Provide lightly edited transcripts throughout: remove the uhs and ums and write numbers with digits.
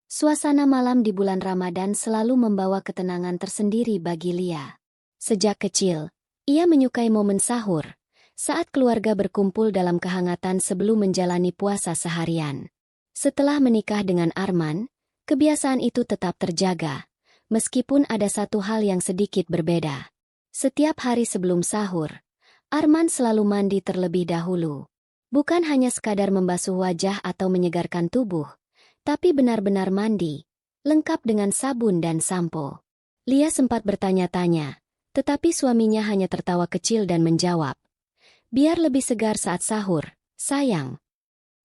Suasana malam di bulan Ramadan selalu membawa ketenangan tersendiri bagi Lia. Sejak kecil, ia menyukai momen sahur, saat keluarga berkumpul dalam kehangatan sebelum menjalani puasa seharian. Setelah menikah dengan Arman, kebiasaan itu tetap terjaga, meskipun ada satu hal yang sedikit berbeda. Setiap hari sebelum sahur, Arman selalu mandi terlebih dahulu. Bukan hanya sekadar membasuh wajah atau menyegarkan tubuh, tapi benar-benar mandi, lengkap dengan sabun dan sampo. Lia sempat bertanya-tanya, tetapi suaminya hanya tertawa kecil dan menjawab, "Biar lebih segar saat sahur, sayang."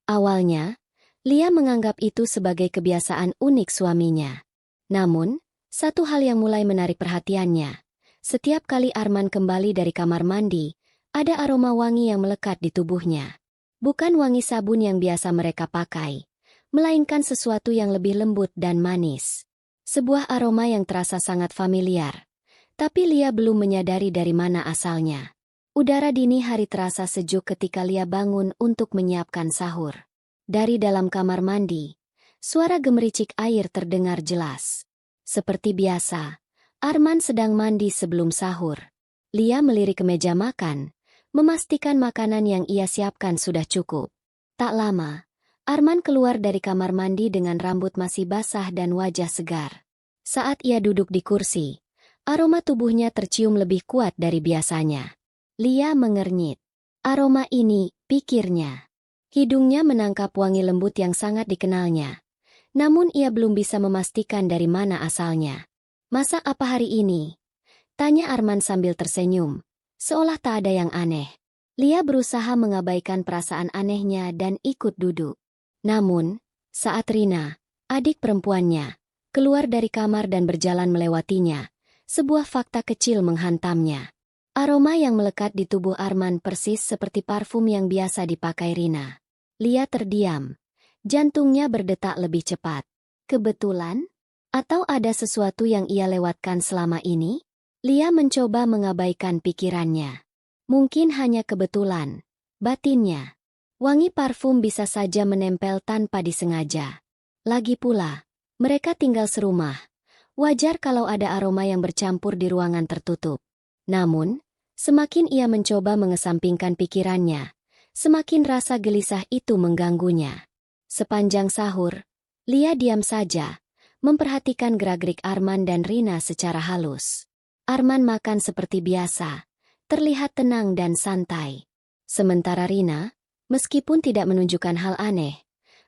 Awalnya, Lia menganggap itu sebagai kebiasaan unik suaminya. Namun, satu hal yang mulai menarik perhatiannya, setiap kali Arman kembali dari kamar mandi, ada aroma wangi yang melekat di tubuhnya. Bukan wangi sabun yang biasa mereka pakai, melainkan sesuatu yang lebih lembut dan manis. Sebuah aroma yang terasa sangat familiar, tapi Lia belum menyadari dari mana asalnya. Udara dini hari terasa sejuk ketika Lia bangun untuk menyiapkan sahur. Dari dalam kamar mandi, suara gemericik air terdengar jelas. Seperti biasa, Arman sedang mandi sebelum sahur. Lia melirik ke meja makan, memastikan makanan yang ia siapkan sudah cukup. Tak lama, Arman keluar dari kamar mandi dengan rambut masih basah dan wajah segar. Saat ia duduk di kursi, aroma tubuhnya tercium lebih kuat dari biasanya. Lia mengernyit. Aroma ini, pikirnya. Hidungnya menangkap wangi lembut yang sangat dikenalnya. Namun ia belum bisa memastikan dari mana asalnya. "Masak apa hari ini?" tanya Arman sambil tersenyum, seolah tak ada yang aneh. Lia berusaha mengabaikan perasaan anehnya dan ikut duduk. Namun, saat Rina, adik perempuannya, keluar dari kamar dan berjalan melewatinya, sebuah fakta kecil menghantamnya. Aroma yang melekat di tubuh Arman persis seperti parfum yang biasa dipakai Rina. Lia terdiam. Jantungnya berdetak lebih cepat. Kebetulan? Atau ada sesuatu yang ia lewatkan selama ini? Lia mencoba mengabaikan pikirannya. Mungkin hanya kebetulan. Batinnya. Wangi parfum bisa saja menempel tanpa disengaja. Lagi pula, mereka tinggal serumah. Wajar kalau ada aroma yang bercampur di ruangan tertutup. Namun, semakin ia mencoba mengesampingkan pikirannya, semakin rasa gelisah itu mengganggunya. Sepanjang sahur, Lia diam saja, memperhatikan gerak-gerik Arman dan Rina secara halus. Arman makan seperti biasa, terlihat tenang dan santai. Sementara Rina, meskipun tidak menunjukkan hal aneh,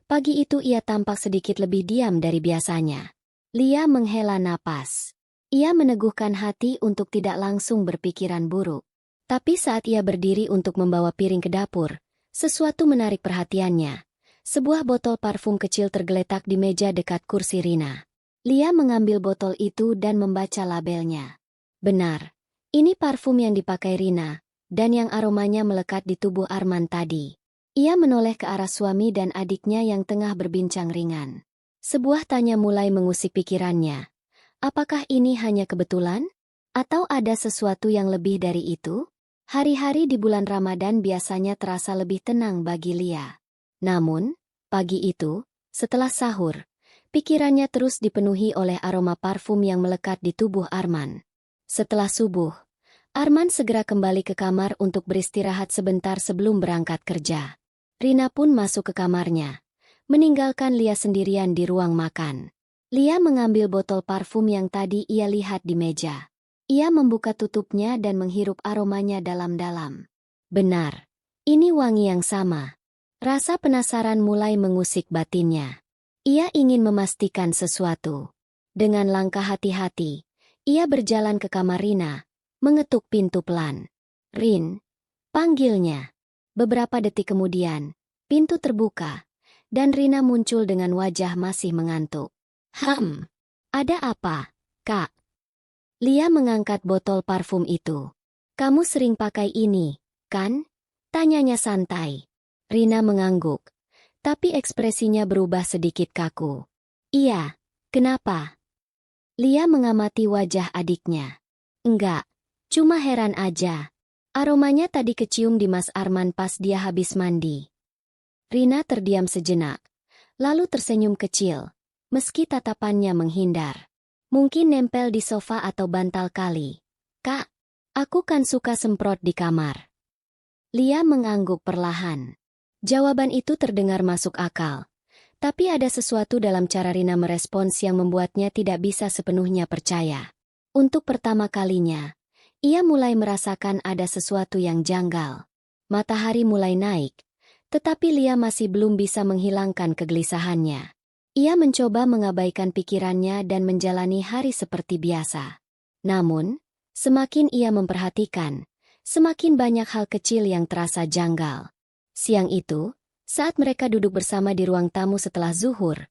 pagi itu ia tampak sedikit lebih diam dari biasanya. Lia menghela napas. Ia meneguhkan hati untuk tidak langsung berpikiran buruk. Tapi saat ia berdiri untuk membawa piring ke dapur, sesuatu menarik perhatiannya. Sebuah botol parfum kecil tergeletak di meja dekat kursi Rina. Lia mengambil botol itu dan membaca labelnya. Benar, ini parfum yang dipakai Rina, dan yang aromanya melekat di tubuh Arman tadi. Ia menoleh ke arah suami dan adiknya yang tengah berbincang ringan. Sebuah tanya mulai mengusik pikirannya. Apakah ini hanya kebetulan? Atau ada sesuatu yang lebih dari itu? Hari-hari di bulan Ramadan biasanya terasa lebih tenang bagi Lia. Namun, pagi itu, setelah sahur, pikirannya terus dipenuhi oleh aroma parfum yang melekat di tubuh Arman. Setelah subuh, Arman segera kembali ke kamar untuk beristirahat sebentar sebelum berangkat kerja. Rina pun masuk ke kamarnya, meninggalkan Lia sendirian di ruang makan. Lia mengambil botol parfum yang tadi ia lihat di meja. Ia membuka tutupnya dan menghirup aromanya dalam-dalam. Benar, ini wangi yang sama. Rasa penasaran mulai mengusik batinnya. Ia ingin memastikan sesuatu. Dengan langkah hati-hati, ia berjalan ke kamar Rina, mengetuk pintu pelan. "Rin," panggilnya. Beberapa detik kemudian, pintu terbuka, dan Rina muncul dengan wajah masih mengantuk. Ada apa, Kak?" Lia mengangkat botol parfum itu. "Kamu sering pakai ini, kan?" tanyanya santai. Rina mengangguk, tapi ekspresinya berubah sedikit kaku. "Iya, kenapa?" Lia mengamati wajah adiknya. "Enggak, cuma heran aja. Aromanya tadi kecium di Mas Arman pas dia habis mandi." Rina terdiam sejenak, lalu tersenyum kecil, meski tatapannya menghindar. Mungkin nempel di sofa atau bantal kali. Kak, aku kan suka semprot di kamar. Lia mengangguk perlahan. Jawaban itu terdengar masuk akal. Tapi ada sesuatu dalam cara Rina merespons yang membuatnya tidak bisa sepenuhnya percaya. Untuk pertama kalinya, ia mulai merasakan ada sesuatu yang janggal. Matahari mulai naik, tetapi Lia masih belum bisa menghilangkan kegelisahannya. Ia mencoba mengabaikan pikirannya dan menjalani hari seperti biasa. Namun, semakin ia memperhatikan, semakin banyak hal kecil yang terasa janggal. Siang itu, saat mereka duduk bersama di ruang tamu setelah zuhur,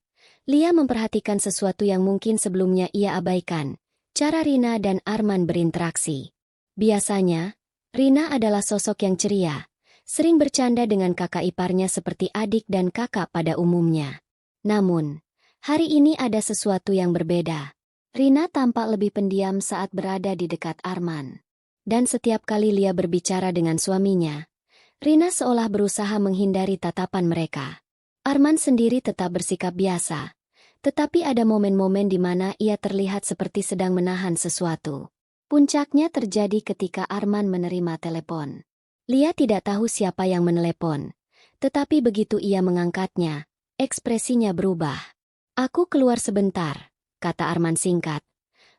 Lia memperhatikan sesuatu yang mungkin sebelumnya ia abaikan, cara Rina dan Arman berinteraksi. Biasanya, Rina adalah sosok yang ceria, sering bercanda dengan kakak iparnya seperti adik dan kakak pada umumnya. Namun, hari ini ada sesuatu yang berbeda. Rina tampak lebih pendiam saat berada di dekat Arman. Dan setiap kali Lia berbicara dengan suaminya, Rina seolah berusaha menghindari tatapan mereka. Arman sendiri tetap bersikap biasa, tetapi ada momen-momen di mana ia terlihat seperti sedang menahan sesuatu. Puncaknya terjadi ketika Arman menerima telepon. Lia tidak tahu siapa yang menelepon, tetapi begitu ia mengangkatnya, ekspresinya berubah. "Aku keluar sebentar," kata Arman singkat,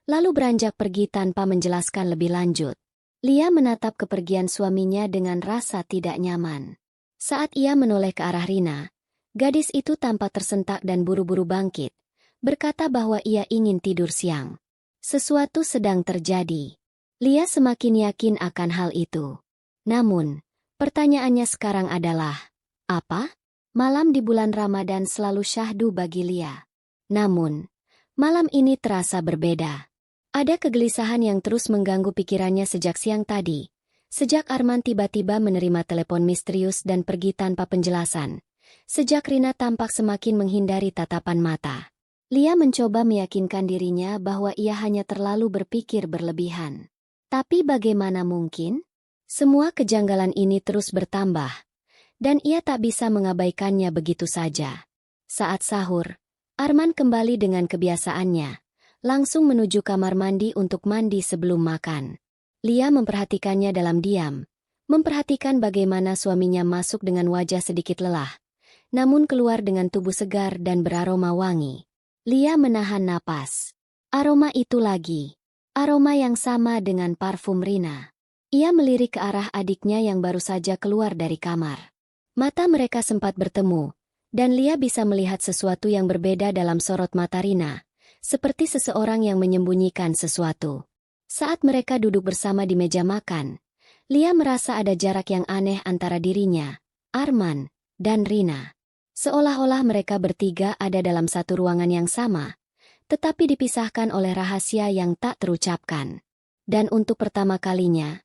lalu beranjak pergi tanpa menjelaskan lebih lanjut. Lia menatap kepergian suaminya dengan rasa tidak nyaman. Saat ia menoleh ke arah Rina, gadis itu tampak tersentak dan buru-buru bangkit, berkata bahwa ia ingin tidur siang. Sesuatu sedang terjadi. Lia semakin yakin akan hal itu. Namun, pertanyaannya sekarang adalah, apa? Malam di bulan Ramadan selalu syahdu bagi Lia. Namun, malam ini terasa berbeda. Ada kegelisahan yang terus mengganggu pikirannya sejak siang tadi. Sejak Arman tiba-tiba menerima telepon misterius dan pergi tanpa penjelasan. Sejak Rina tampak semakin menghindari tatapan mata. Lia mencoba meyakinkan dirinya bahwa ia hanya terlalu berpikir berlebihan. Tapi bagaimana mungkin? Semua kejanggalan ini terus bertambah, dan ia tak bisa mengabaikannya begitu saja. Saat sahur, Arman kembali dengan kebiasaannya, langsung menuju kamar mandi untuk mandi sebelum makan. Lia memperhatikannya dalam diam, memperhatikan bagaimana suaminya masuk dengan wajah sedikit lelah, namun keluar dengan tubuh segar dan beraroma wangi. Lia menahan napas. Aroma itu lagi. Aroma yang sama dengan parfum Rina. Ia melirik ke arah adiknya yang baru saja keluar dari kamar. Mata mereka sempat bertemu, dan Lia bisa melihat sesuatu yang berbeda dalam sorot mata Rina, seperti seseorang yang menyembunyikan sesuatu. Saat mereka duduk bersama di meja makan, Lia merasa ada jarak yang aneh antara dirinya, Arman, dan Rina. Seolah-olah mereka bertiga ada dalam satu ruangan yang sama, tetapi dipisahkan oleh rahasia yang tak terucapkan. Dan untuk pertama kalinya,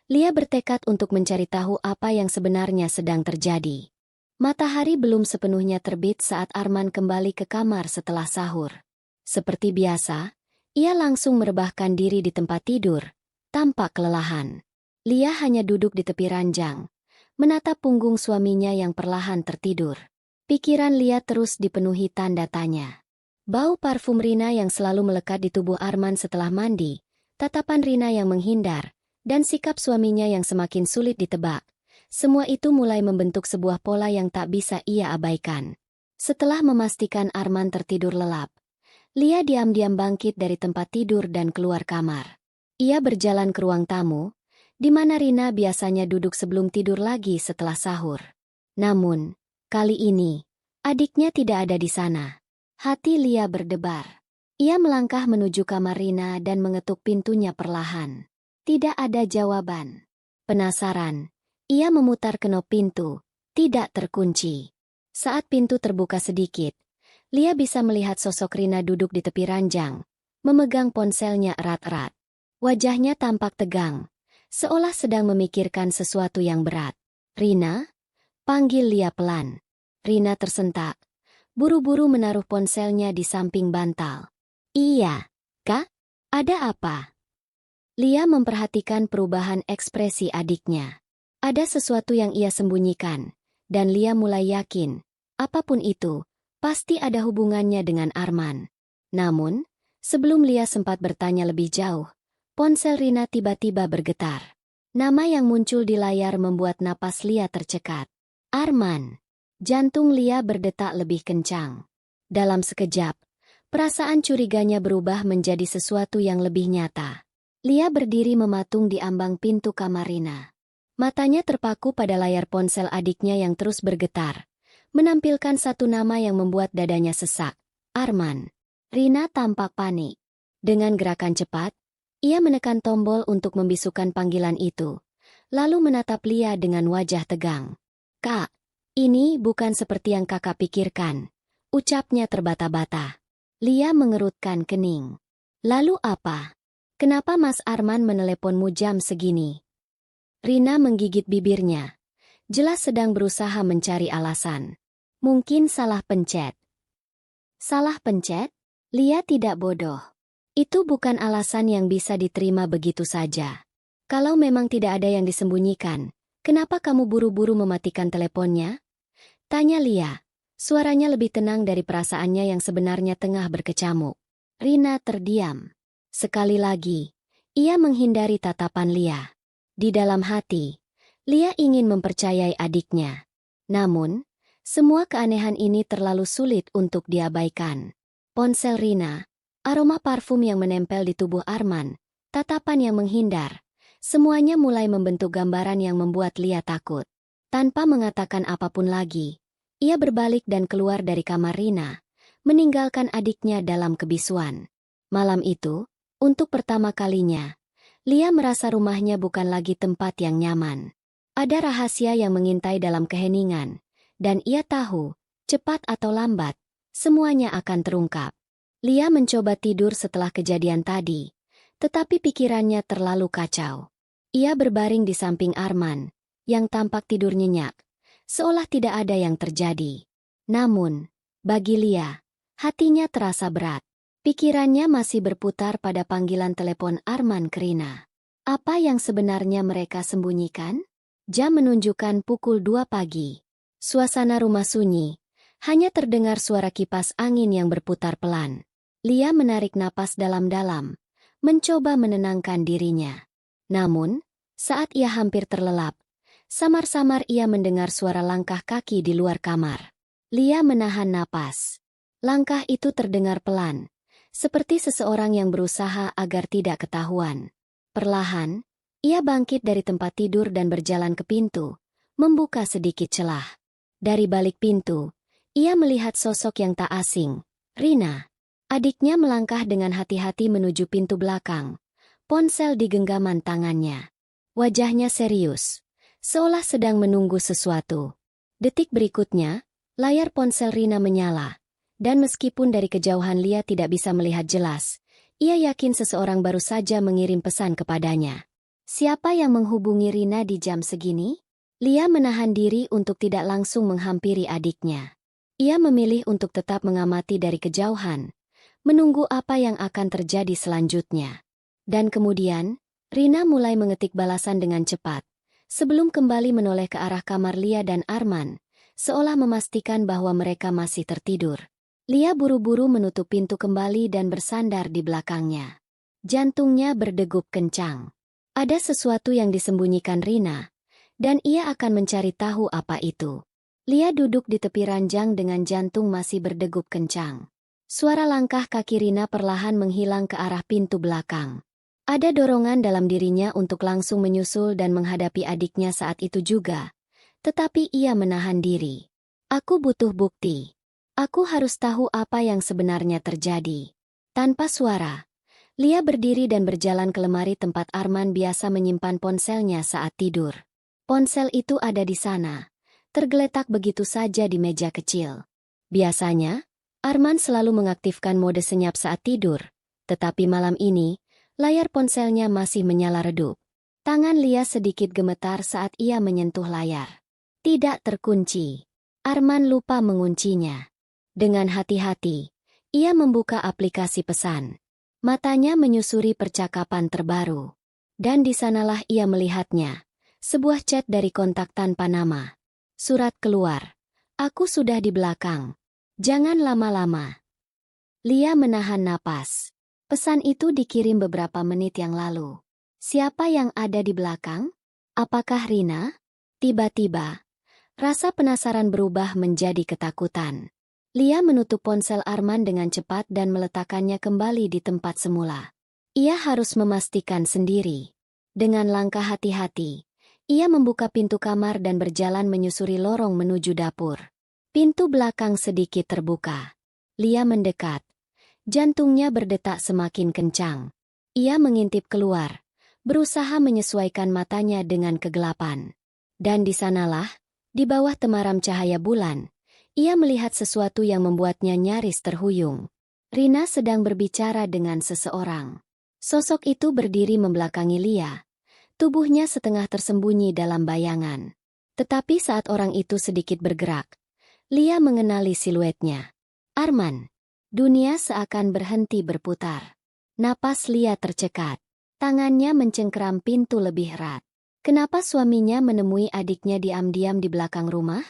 Lia bertekad untuk mencari tahu apa yang sebenarnya sedang terjadi. Matahari belum sepenuhnya terbit saat Arman kembali ke kamar setelah sahur. Seperti biasa, ia langsung merebahkan diri di tempat tidur, tanpa kelelahan. Lia hanya duduk di tepi ranjang, menatap punggung suaminya yang perlahan tertidur. Pikiran Lia terus dipenuhi tanda tanya. Bau parfum Rina yang selalu melekat di tubuh Arman setelah mandi, tatapan Rina yang menghindar, dan sikap suaminya yang semakin sulit ditebak. Semua itu mulai membentuk sebuah pola yang tak bisa ia abaikan. Setelah memastikan Arman tertidur lelap, Lia diam-diam bangkit dari tempat tidur dan keluar kamar. Ia berjalan ke ruang tamu, di mana Rina biasanya duduk sebelum tidur lagi setelah sahur. Namun, kali ini, adiknya tidak ada di sana. Hati Lia berdebar. Ia melangkah menuju kamar Rina dan mengetuk pintunya perlahan. Tidak ada jawaban. Penasaran, ia memutar kenop pintu, tidak terkunci. Saat pintu terbuka sedikit, Lia bisa melihat sosok Rina duduk di tepi ranjang, memegang ponselnya erat-erat. Wajahnya tampak tegang, seolah sedang memikirkan sesuatu yang berat. "Rina?" panggil Lia pelan. Rina tersentak, buru-buru menaruh ponselnya di samping bantal. "Iya, Kak? Ada apa?" Lia memperhatikan perubahan ekspresi adiknya. Ada sesuatu yang ia sembunyikan, dan Lia mulai yakin, apapun itu, Pasti ada hubungannya dengan Arman. Namun, sebelum Lia sempat bertanya lebih jauh, ponsel Rina tiba-tiba bergetar. Nama yang muncul di layar membuat napas Lia tercekat. Arman. Jantung Lia berdetak lebih kencang. Dalam sekejap, perasaan curiganya berubah menjadi sesuatu yang lebih nyata. Lia berdiri mematung di ambang pintu kamar Rina. Matanya terpaku pada layar ponsel adiknya yang terus bergetar, menampilkan satu nama yang membuat dadanya sesak. Arman. Rina tampak panik. Dengan gerakan cepat, ia menekan tombol untuk membisukan panggilan itu, lalu menatap Lia dengan wajah tegang. "Kak, ini bukan seperti yang kakak pikirkan," ucapnya terbata-bata. Lia mengerutkan kening. "Lalu apa? Kenapa Mas Arman meneleponmu jam segini?" Rina menggigit bibirnya, jelas sedang berusaha mencari alasan. "Mungkin salah pencet." "Salah pencet?" Lia tidak bodoh. Itu bukan alasan yang bisa diterima begitu saja. Kalau memang tidak ada yang disembunyikan, kenapa kamu buru-buru mematikan teleponnya? Tanya Lia. Suaranya lebih tenang dari perasaannya yang sebenarnya tengah berkecamuk. Rina terdiam. Sekali lagi, ia menghindari tatapan Lia. Di dalam hati, Lia ingin mempercayai adiknya. Namun, semua keanehan ini terlalu sulit untuk diabaikan. Ponsel Rina, aroma parfum yang menempel di tubuh Arman, tatapan yang menghindar, semuanya mulai membentuk gambaran yang membuat Lia takut. Tanpa mengatakan apapun lagi, ia berbalik dan keluar dari kamar Rina, meninggalkan adiknya dalam kebisuan. Malam itu, untuk pertama kalinya, Lia merasa rumahnya bukan lagi tempat yang nyaman. Ada rahasia yang mengintai dalam keheningan, dan ia tahu, cepat atau lambat, semuanya akan terungkap. Lia mencoba tidur setelah kejadian tadi, tetapi pikirannya terlalu kacau. Ia berbaring di samping Arman, yang tampak tidur nyenyak, seolah tidak ada yang terjadi. Namun, bagi Lia, hatinya terasa berat. Pikirannya masih berputar pada panggilan telepon Arman ke Rina. Apa yang sebenarnya mereka sembunyikan? Jam menunjukkan pukul 2 pagi. Suasana rumah sunyi. Hanya terdengar suara kipas angin yang berputar pelan. Lia menarik napas dalam-dalam, mencoba menenangkan dirinya. Namun, saat ia hampir terlelap, samar-samar ia mendengar suara langkah kaki di luar kamar. Lia menahan napas. Langkah itu terdengar pelan, seperti seseorang yang berusaha agar tidak ketahuan. Perlahan, ia bangkit dari tempat tidur dan berjalan ke pintu, membuka sedikit celah. Dari balik pintu, ia melihat sosok yang tak asing, Rina. Adiknya melangkah dengan hati-hati menuju pintu belakang, ponsel di genggaman tangannya. Wajahnya serius, seolah sedang menunggu sesuatu. Detik berikutnya, layar ponsel Rina menyala, dan meskipun dari kejauhan Lia tidak bisa melihat jelas, ia yakin seseorang baru saja mengirim pesan kepadanya. Siapa yang menghubungi Rina di jam segini? Lia menahan diri untuk tidak langsung menghampiri adiknya. Ia memilih untuk tetap mengamati dari kejauhan, menunggu apa yang akan terjadi selanjutnya. Dan kemudian, Rina mulai mengetik balasan dengan cepat, sebelum kembali menoleh ke arah kamar Lia dan Arman, seolah memastikan bahwa mereka masih tertidur. Lia buru-buru menutup pintu kembali dan bersandar di belakangnya. Jantungnya berdegup kencang. Ada sesuatu yang disembunyikan Rina, dan ia akan mencari tahu apa itu. Lia duduk di tepi ranjang dengan jantung masih berdegup kencang. Suara langkah kaki Rina perlahan menghilang ke arah pintu belakang. Ada dorongan dalam dirinya untuk langsung menyusul dan menghadapi adiknya saat itu juga. Tetapi ia menahan diri. Aku butuh bukti. Aku harus tahu apa yang sebenarnya terjadi. Tanpa suara, Lia berdiri dan berjalan ke lemari tempat Arman biasa menyimpan ponselnya saat tidur. Ponsel itu ada di sana, tergeletak begitu saja di meja kecil. Biasanya, Arman selalu mengaktifkan mode senyap saat tidur, tetapi malam ini, layar ponselnya masih menyala redup. Tangan Lia sedikit gemetar saat ia menyentuh layar. Tidak terkunci. Arman lupa menguncinya. Dengan hati-hati, ia membuka aplikasi pesan. Matanya menyusuri percakapan terbaru. Dan di sanalah ia melihatnya. Sebuah chat dari kontak tanpa nama. Surat keluar. Aku sudah di belakang. Jangan lama-lama. Lia menahan napas. Pesan itu dikirim beberapa menit yang lalu. Siapa yang ada di belakang? Apakah Rina? Tiba-tiba, rasa penasaran berubah menjadi ketakutan. Lia menutup ponsel Arman dengan cepat dan meletakkannya kembali di tempat semula. Ia harus memastikan sendiri. Dengan langkah hati-hati, ia membuka pintu kamar dan berjalan menyusuri lorong menuju dapur. Pintu belakang sedikit terbuka. Lia mendekat. Jantungnya berdetak semakin kencang. Ia mengintip keluar, berusaha menyesuaikan matanya dengan kegelapan. Dan di sanalah, di bawah temaram cahaya bulan, ia melihat sesuatu yang membuatnya nyaris terhuyung. Rina sedang berbicara dengan seseorang. Sosok itu berdiri membelakangi Lia. Tubuhnya setengah tersembunyi dalam bayangan. Tetapi saat orang itu sedikit bergerak, Lia mengenali siluetnya. Arman. Dunia seakan berhenti berputar. Napas Lia tercekat. Tangannya mencengkeram pintu lebih erat. Kenapa suaminya menemui adiknya diam-diam di belakang rumah?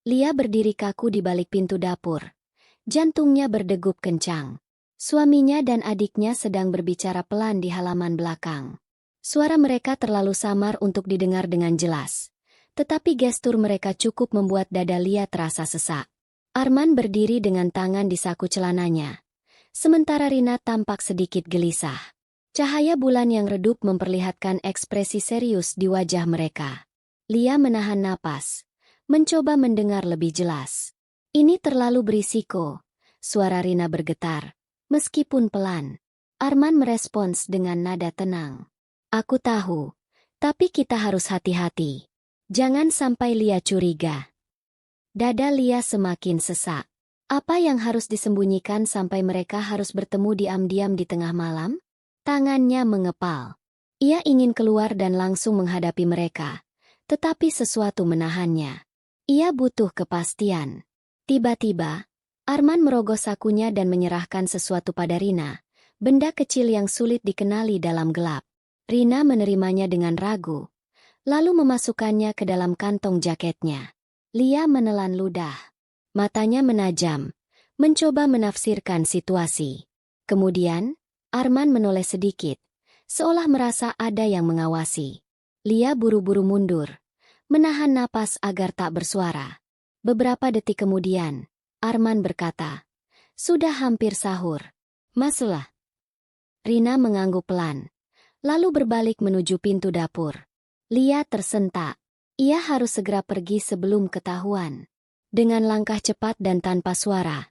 Lia berdiri kaku di balik pintu dapur. Jantungnya berdegup kencang. Suaminya dan adiknya sedang berbicara pelan di halaman belakang. Suara mereka terlalu samar untuk didengar dengan jelas. Tetapi gestur mereka cukup membuat dada Lia terasa sesak. Arman berdiri dengan tangan di saku celananya. Sementara Rina tampak sedikit gelisah. Cahaya bulan yang redup memperlihatkan ekspresi serius di wajah mereka. Lia menahan napas, mencoba mendengar lebih jelas. Ini terlalu berisiko. Suara Rina bergetar, meskipun pelan. Arman merespons dengan nada tenang. Aku tahu, tapi kita harus hati-hati. Jangan sampai Lia curiga. Dada Lia semakin sesak. Apa yang harus disembunyikan sampai mereka harus bertemu diam-diam di tengah malam? Tangannya mengepal. Ia ingin keluar dan langsung menghadapi mereka. Tetapi sesuatu menahannya. Ia butuh kepastian. Tiba-tiba, Arman merogoh sakunya dan menyerahkan sesuatu pada Rina. Benda kecil yang sulit dikenali dalam gelap. Rina menerimanya dengan ragu. Lalu memasukkannya ke dalam kantong jaketnya. Lia menelan ludah. Matanya menajam. Mencoba menafsirkan situasi. Kemudian, Arman menoleh sedikit, seolah merasa ada yang mengawasi. Lia buru-buru mundur, menahan napas agar tak bersuara. Beberapa detik kemudian, Arman berkata, "Sudah hampir sahur. Masuklah." Rina mengangguk pelan, lalu berbalik menuju pintu dapur. Lia tersentak. Ia harus segera pergi sebelum ketahuan. Dengan langkah cepat dan tanpa suara,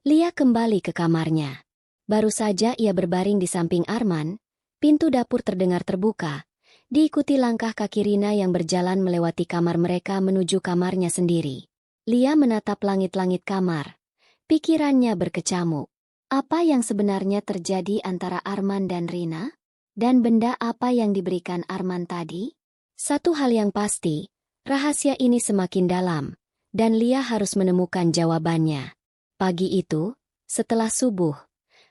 Lia kembali ke kamarnya. Baru saja ia berbaring di samping Arman, pintu dapur terdengar terbuka, diikuti langkah kaki Rina yang berjalan melewati kamar mereka menuju kamarnya sendiri. Lia menatap langit-langit kamar. Pikirannya berkecamuk. Apa yang sebenarnya terjadi antara Arman dan Rina? Dan benda apa yang diberikan Arman tadi? Satu hal yang pasti, rahasia ini semakin dalam, dan Lia harus menemukan jawabannya. Pagi itu, setelah subuh,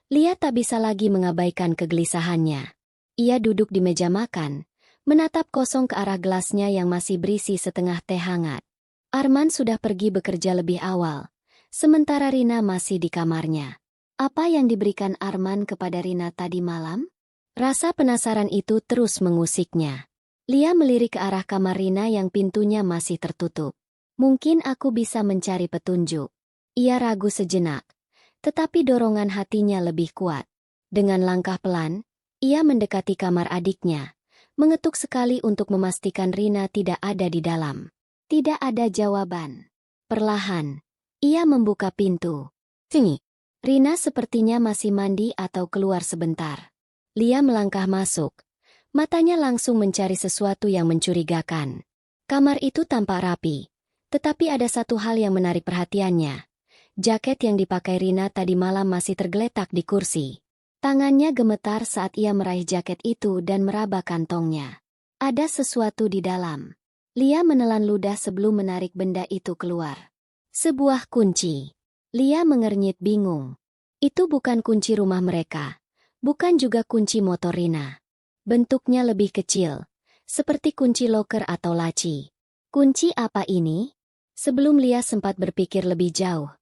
Lia tak bisa lagi mengabaikan kegelisahannya. Ia duduk di meja makan, menatap kosong ke arah gelasnya yang masih berisi setengah teh hangat. Arman sudah pergi bekerja lebih awal, sementara Rina masih di kamarnya. Apa yang diberikan Arman kepada Rina tadi malam? Rasa penasaran itu terus mengusiknya. Lia melirik ke arah kamar Rina yang pintunya masih tertutup. Mungkin aku bisa mencari petunjuk. Ia ragu sejenak. Tetapi dorongan hatinya lebih kuat. Dengan langkah pelan, ia mendekati kamar adiknya, mengetuk sekali untuk memastikan Rina tidak ada di dalam. Tidak ada jawaban. Perlahan, ia membuka pintu. Sini. Rina sepertinya masih mandi atau keluar sebentar. Lia melangkah masuk. Matanya langsung mencari sesuatu yang mencurigakan. Kamar itu tampak rapi, tetapi ada satu hal yang menarik perhatiannya. Jaket yang dipakai Rina tadi malam masih tergeletak di kursi. Tangannya gemetar saat ia meraih jaket itu dan meraba kantongnya. Ada sesuatu di dalam. Lia menelan ludah sebelum menarik benda itu keluar. Sebuah kunci. Lia mengernyit bingung. Itu bukan kunci rumah mereka. Bukan juga kunci motor Rina. Bentuknya lebih kecil, seperti kunci loker atau laci. Kunci apa ini? Sebelum Lia sempat berpikir lebih jauh,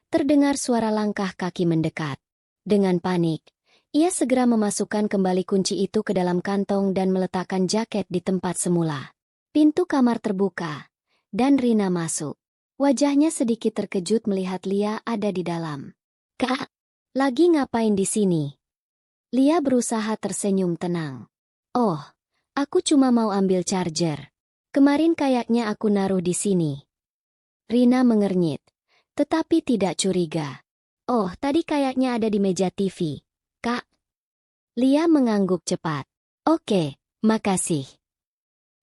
Terdengar suara langkah kaki mendekat. Dengan panik, ia segera memasukkan kembali kunci itu ke dalam kantong dan meletakkan jaket di tempat semula. Pintu kamar terbuka, dan Rina masuk. Wajahnya sedikit terkejut melihat Lia ada di dalam. "Kak, lagi ngapain di sini?" Lia berusaha tersenyum tenang. "Oh, aku cuma mau ambil charger. Kemarin kayaknya aku naruh di sini." Rina mengernyit, tetapi tidak curiga. "Oh, tadi kayaknya ada di meja TV, Kak." Lia mengangguk cepat. "Oke, makasih."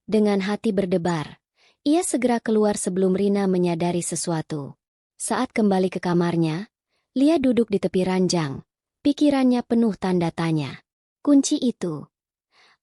Dengan hati berdebar, ia segera keluar sebelum Rina menyadari sesuatu. Saat kembali ke kamarnya, Lia duduk di tepi ranjang. Pikirannya penuh tanda tanya. Kunci itu,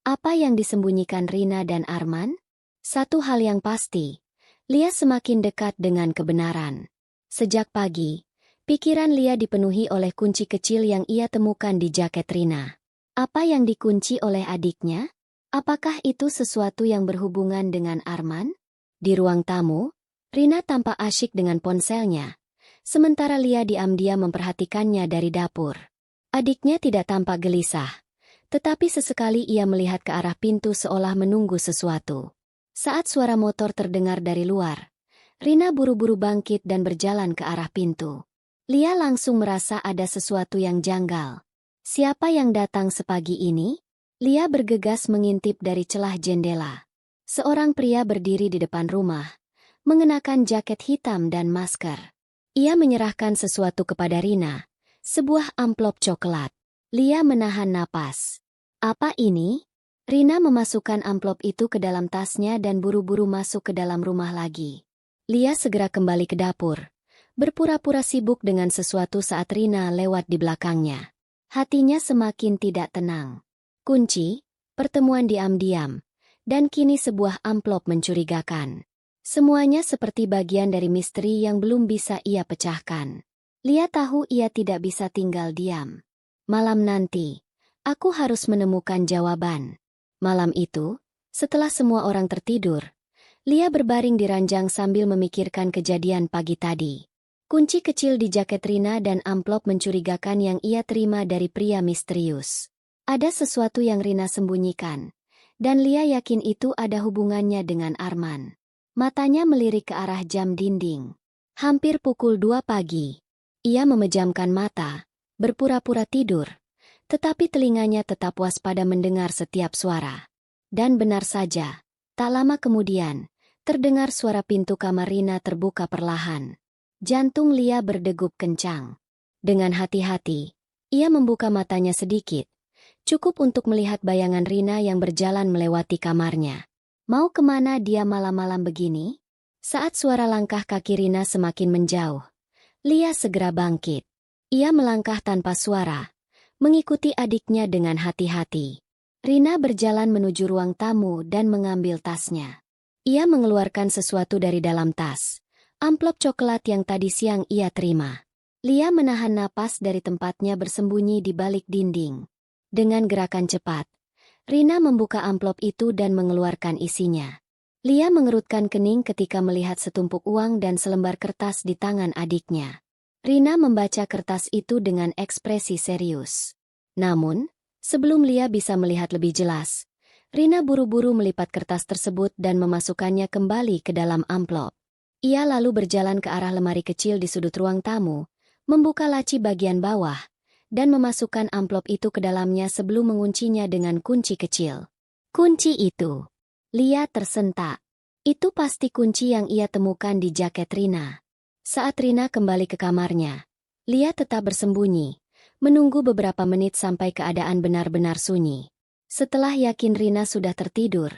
apa yang disembunyikan Rina dan Arman? Satu hal yang pasti, Lia semakin dekat dengan kebenaran. Sejak pagi, pikiran Lia dipenuhi oleh kunci kecil yang ia temukan di jaket Rina. Apa yang dikunci oleh adiknya? Apakah itu sesuatu yang berhubungan dengan Arman? Di ruang tamu, Rina tampak asyik dengan ponselnya, sementara Lia diam-diam memperhatikannya dari dapur. Adiknya tidak tampak gelisah, tetapi sesekali ia melihat ke arah pintu seolah menunggu sesuatu. Saat suara motor terdengar dari luar, Rina buru-buru bangkit dan berjalan ke arah pintu. Lia langsung merasa ada sesuatu yang janggal. Siapa yang datang sepagi ini? Lia bergegas mengintip dari celah jendela. Seorang pria berdiri di depan rumah, mengenakan jaket hitam dan masker. Ia menyerahkan sesuatu kepada Rina. Sebuah amplop coklat. Lia menahan napas. "Apa ini?" Rina memasukkan amplop itu ke dalam tasnya dan buru-buru masuk ke dalam rumah lagi. Lia segera kembali ke dapur, berpura-pura sibuk dengan sesuatu saat Rina lewat di belakangnya. Hatinya semakin tidak tenang. Kunci, pertemuan diam-diam, dan kini sebuah amplop mencurigakan. Semuanya seperti bagian dari misteri yang belum bisa ia pecahkan. Lia tahu ia tidak bisa tinggal diam. Malam nanti, aku harus menemukan jawaban. Malam itu, setelah semua orang tertidur, Lia berbaring di ranjang sambil memikirkan kejadian pagi tadi. Kunci kecil di jaket Rina dan amplop mencurigakan yang ia terima dari pria misterius. Ada sesuatu yang Rina sembunyikan, dan Lia yakin itu ada hubungannya dengan Arman. Matanya melirik ke arah jam dinding. Hampir pukul 2 pagi. Ia memejamkan mata, berpura-pura tidur, tetapi telinganya tetap waspada mendengar setiap suara. Dan benar saja, tak lama kemudian, terdengar suara pintu kamar Rina terbuka perlahan. Jantung Lia berdegup kencang. Dengan hati-hati, ia membuka matanya sedikit, cukup untuk melihat bayangan Rina yang berjalan melewati kamarnya. Mau kemana dia malam-malam begini? Saat suara langkah kaki Rina semakin menjauh, Lia segera bangkit. Ia melangkah tanpa suara, mengikuti adiknya dengan hati-hati. Rina berjalan menuju ruang tamu dan mengambil tasnya. Ia mengeluarkan sesuatu dari dalam tas, amplop coklat yang tadi siang ia terima. Lia menahan napas dari tempatnya bersembunyi di balik dinding. Dengan gerakan cepat, Rina membuka amplop itu dan mengeluarkan isinya. Lia mengerutkan kening ketika melihat setumpuk uang dan selembar kertas di tangan adiknya. Rina membaca kertas itu dengan ekspresi serius. Namun, sebelum Lia bisa melihat lebih jelas, Rina buru-buru melipat kertas tersebut dan memasukkannya kembali ke dalam amplop. Ia lalu berjalan ke arah lemari kecil di sudut ruang tamu, membuka laci bagian bawah, dan memasukkan amplop itu ke dalamnya sebelum menguncinya dengan kunci kecil. Kunci itu. Lia tersentak. Itu pasti kunci yang ia temukan di jaket Rina. Saat Rina kembali ke kamarnya, Lia tetap bersembunyi, menunggu beberapa menit sampai keadaan benar-benar sunyi. Setelah yakin Rina sudah tertidur,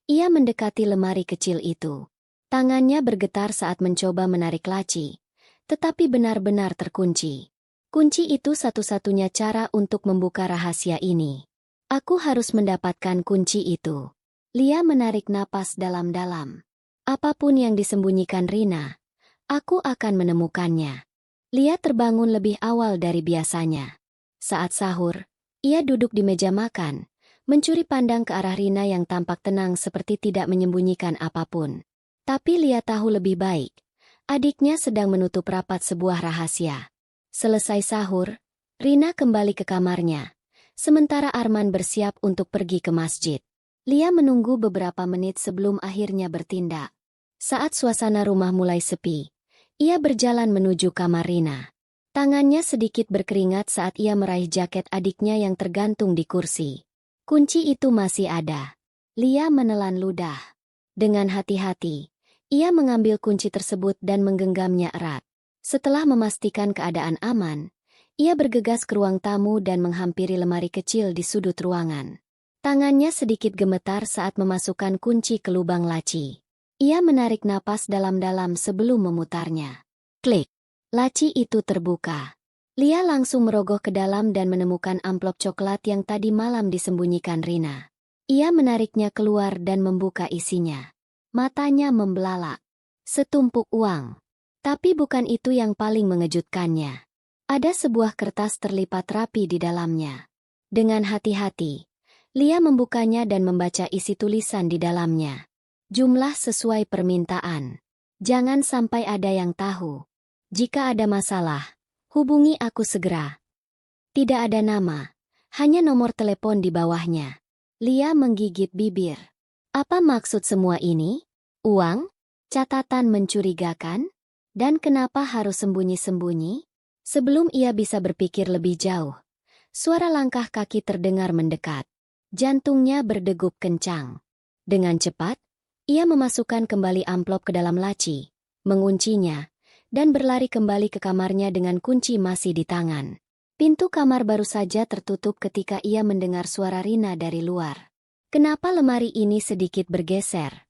ia mendekati lemari kecil itu. Tangannya bergetar saat mencoba menarik laci, tetapi benar-benar terkunci. Kunci itu satu-satunya cara untuk membuka rahasia ini. Aku harus mendapatkan kunci itu. Lia menarik napas dalam-dalam. Apapun yang disembunyikan Rina, aku akan menemukannya. Lia terbangun lebih awal dari biasanya. Saat sahur, ia duduk di meja makan, mencuri pandang ke arah Rina yang tampak tenang seperti tidak menyembunyikan apapun. Tapi Lia tahu lebih baik. Adiknya sedang menutup rapat sebuah rahasia. Selesai sahur, Rina kembali ke kamarnya. Sementara Arman bersiap untuk pergi ke masjid. Lia menunggu beberapa menit sebelum akhirnya bertindak. Saat suasana rumah mulai sepi, ia berjalan menuju kamar Rina. Tangannya sedikit berkeringat saat ia meraih jaket adiknya yang tergantung di kursi. Kunci itu masih ada. Lia menelan ludah. Dengan hati-hati, ia mengambil kunci tersebut dan menggenggamnya erat. Setelah memastikan keadaan aman, ia bergegas ke ruang tamu dan menghampiri lemari kecil di sudut ruangan. Tangannya sedikit gemetar saat memasukkan kunci ke lubang laci. Ia menarik napas dalam-dalam sebelum memutarnya. Klik. Laci itu terbuka. Lia langsung merogoh ke dalam dan menemukan amplop coklat yang tadi malam disembunyikan Rina. Ia menariknya keluar dan membuka isinya. Matanya membelalak. Setumpuk uang. Tapi bukan itu yang paling mengejutkannya. Ada sebuah kertas terlipat rapi di dalamnya. Dengan hati-hati, Lia membukanya dan membaca isi tulisan di dalamnya. Jumlah sesuai permintaan. Jangan sampai ada yang tahu. Jika ada masalah, hubungi aku segera. Tidak ada nama, hanya nomor telepon di bawahnya. Lia menggigit bibir. Apa maksud semua ini? Uang? Catatan mencurigakan? Dan kenapa harus sembunyi-sembunyi? Sebelum ia bisa berpikir lebih jauh, suara langkah kaki terdengar mendekat. Jantungnya berdegup kencang. Dengan cepat, ia memasukkan kembali amplop ke dalam laci, menguncinya, dan berlari kembali ke kamarnya dengan kunci masih di tangan. Pintu kamar baru saja tertutup ketika ia mendengar suara Rina dari luar. Kenapa lemari ini sedikit bergeser?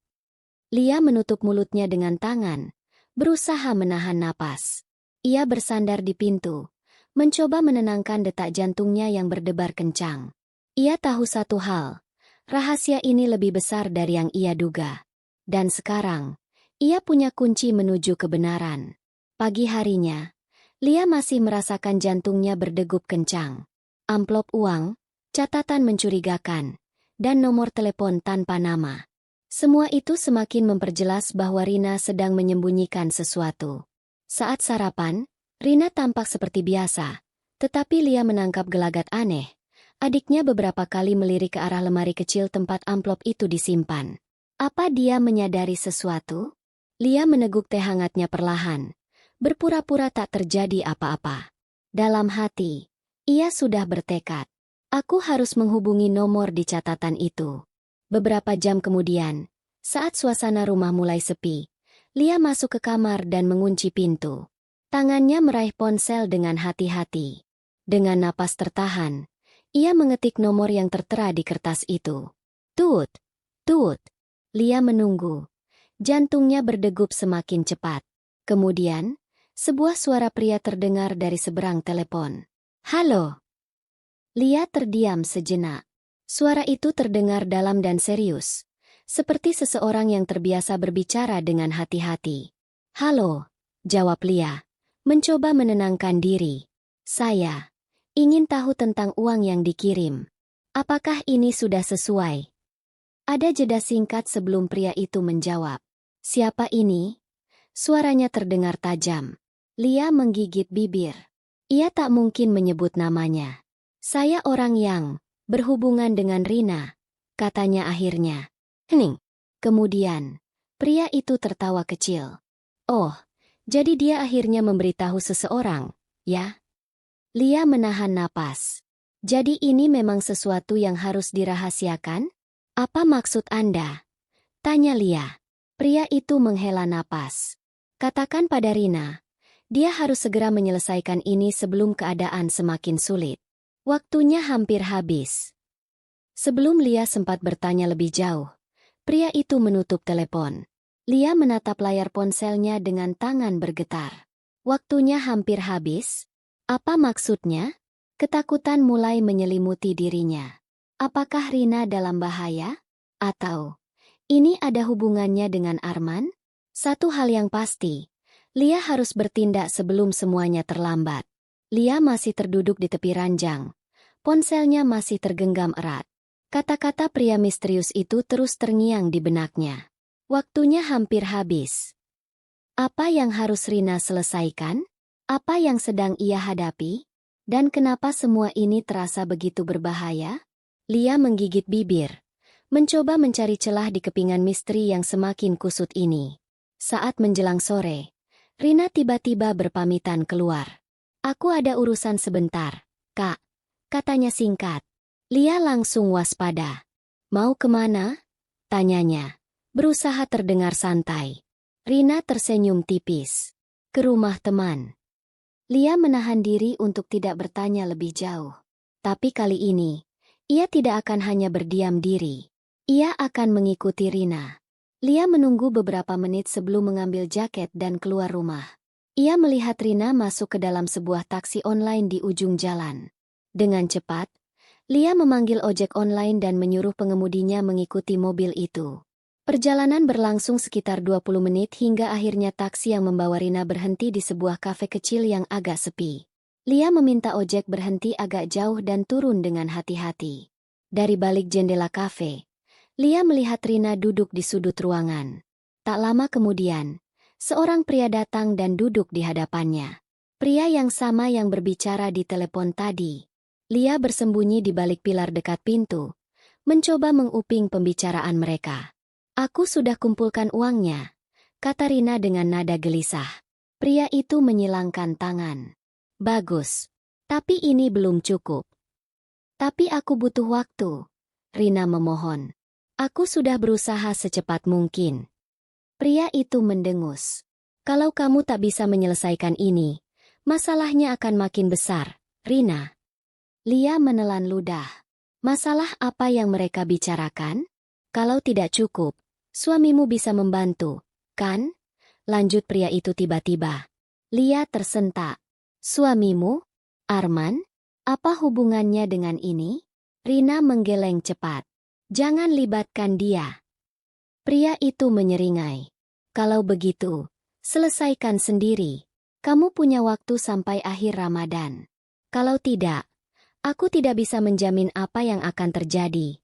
Lia menutup mulutnya dengan tangan, berusaha menahan napas. Ia bersandar di pintu, mencoba menenangkan detak jantungnya yang berdebar kencang. Ia tahu satu hal, rahasia ini lebih besar dari yang ia duga. Dan sekarang, ia punya kunci menuju kebenaran. Pagi harinya, Lia masih merasakan jantungnya berdegup kencang. Amplop uang, catatan mencurigakan, dan nomor telepon tanpa nama. Semua itu semakin memperjelas bahwa Rina sedang menyembunyikan sesuatu. Saat sarapan, Rina tampak seperti biasa, tetapi Lia menangkap gelagat aneh. Adiknya beberapa kali melirik ke arah lemari kecil tempat amplop itu disimpan. Apa dia menyadari sesuatu? Lia meneguk teh hangatnya perlahan. Berpura-pura tak terjadi apa-apa. Dalam hati, ia sudah bertekad. Aku harus menghubungi nomor di catatan itu. Beberapa jam kemudian, saat suasana rumah mulai sepi, Lia masuk ke kamar dan mengunci pintu. Tangannya meraih ponsel dengan hati-hati. Dengan napas tertahan, ia mengetik nomor yang tertera di kertas itu. Tut, tut. Lia menunggu. Jantungnya berdegup semakin cepat. Kemudian, sebuah suara pria terdengar dari seberang telepon. Halo. Lia terdiam sejenak. Suara itu terdengar dalam dan serius, seperti seseorang yang terbiasa berbicara dengan hati-hati. Halo, jawab Lia, mencoba menenangkan diri. Saya ingin tahu tentang uang yang dikirim. Apakah ini sudah sesuai? Ada jeda singkat sebelum pria itu menjawab. Siapa ini? Suaranya terdengar tajam. Lia menggigit bibir. Ia tak mungkin menyebut namanya. Saya orang yang berhubungan dengan Rina, katanya akhirnya. Hening. Kemudian, pria itu tertawa kecil. Oh, jadi dia akhirnya memberitahu seseorang, ya? Lia menahan napas. Jadi ini memang sesuatu yang harus dirahasiakan? Apa maksud Anda? Tanya Lia. Pria itu menghela napas. Katakan pada Rina. Dia harus segera menyelesaikan ini sebelum keadaan semakin sulit. Waktunya hampir habis. Sebelum Lia sempat bertanya lebih jauh, pria itu menutup telepon. Lia menatap layar ponselnya dengan tangan bergetar. Waktunya hampir habis? Apa maksudnya? Ketakutan mulai menyelimuti dirinya. Apakah Rina dalam bahaya? Atau ini ada hubungannya dengan Arman? Satu hal yang pasti. Lia harus bertindak sebelum semuanya terlambat. Lia masih terduduk di tepi ranjang. Ponselnya masih tergenggam erat. Kata-kata pria misterius itu terus terngiang di benaknya. Waktunya hampir habis. Apa yang harus Rina selesaikan? Apa yang sedang ia hadapi? Dan kenapa semua ini terasa begitu berbahaya? Lia menggigit bibir, mencoba mencari celah di kepingan misteri yang semakin kusut ini. Saat menjelang sore, Rina tiba-tiba berpamitan keluar. "Aku ada urusan sebentar, Kak," katanya singkat. Lia langsung waspada. "Mau kemana?" tanyanya, berusaha terdengar santai. Rina tersenyum tipis. "Ke rumah teman." Lia menahan diri untuk tidak bertanya lebih jauh. Tapi kali ini, ia tidak akan hanya berdiam diri. Ia akan mengikuti Rina. Lia menunggu beberapa menit sebelum mengambil jaket dan keluar rumah. Ia melihat Rina masuk ke dalam sebuah taksi online di ujung jalan. Dengan cepat, Lia memanggil ojek online dan menyuruh pengemudinya mengikuti mobil itu. Perjalanan berlangsung sekitar 20 menit hingga akhirnya taksi yang membawa Rina berhenti di sebuah kafe kecil yang agak sepi. Lia meminta ojek berhenti agak jauh dan turun dengan hati-hati. Dari balik jendela kafe, Lia melihat Rina duduk di sudut ruangan. Tak lama kemudian, seorang pria datang dan duduk di hadapannya. Pria yang sama yang berbicara di telepon tadi. Lia bersembunyi di balik pilar dekat pintu, mencoba menguping pembicaraan mereka. "Aku sudah kumpulkan uangnya," kata Rina dengan nada gelisah. Pria itu menyilangkan tangan. "Bagus. Tapi ini belum cukup." "Tapi aku butuh waktu," Rina memohon. "Aku sudah berusaha secepat mungkin." Pria itu mendengus. "Kalau kamu tak bisa menyelesaikan ini, masalahnya akan makin besar, Rina." Lia menelan ludah. "Masalah apa yang mereka bicarakan? Kalau tidak cukup, suamimu bisa membantu, kan?" lanjut pria itu tiba-tiba. Lia tersentak. "Suamimu? Arman? Apa hubungannya dengan ini?" Rina menggeleng cepat. "Jangan libatkan dia." Pria itu menyeringai. "Kalau begitu, selesaikan sendiri. Kamu punya waktu sampai akhir Ramadan. Kalau tidak, aku tidak bisa menjamin apa yang akan terjadi."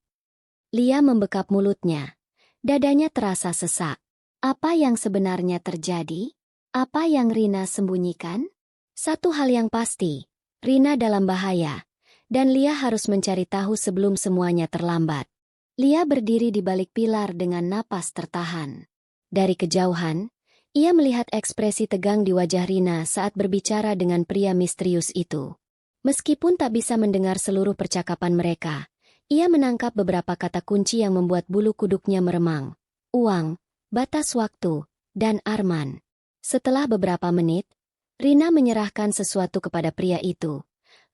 Lia membekap mulutnya. Dadanya terasa sesak. Apa yang sebenarnya terjadi? Apa yang Rina sembunyikan? Satu hal yang pasti, Rina dalam bahaya, dan Lia harus mencari tahu sebelum semuanya terlambat. Lia berdiri di balik pilar dengan napas tertahan. Dari kejauhan, ia melihat ekspresi tegang di wajah Rina saat berbicara dengan pria misterius itu. Meskipun tak bisa mendengar seluruh percakapan mereka, ia menangkap beberapa kata kunci yang membuat bulu kuduknya meremang. Uang, batas waktu, dan Arman. Setelah beberapa menit, Rina menyerahkan sesuatu kepada pria itu,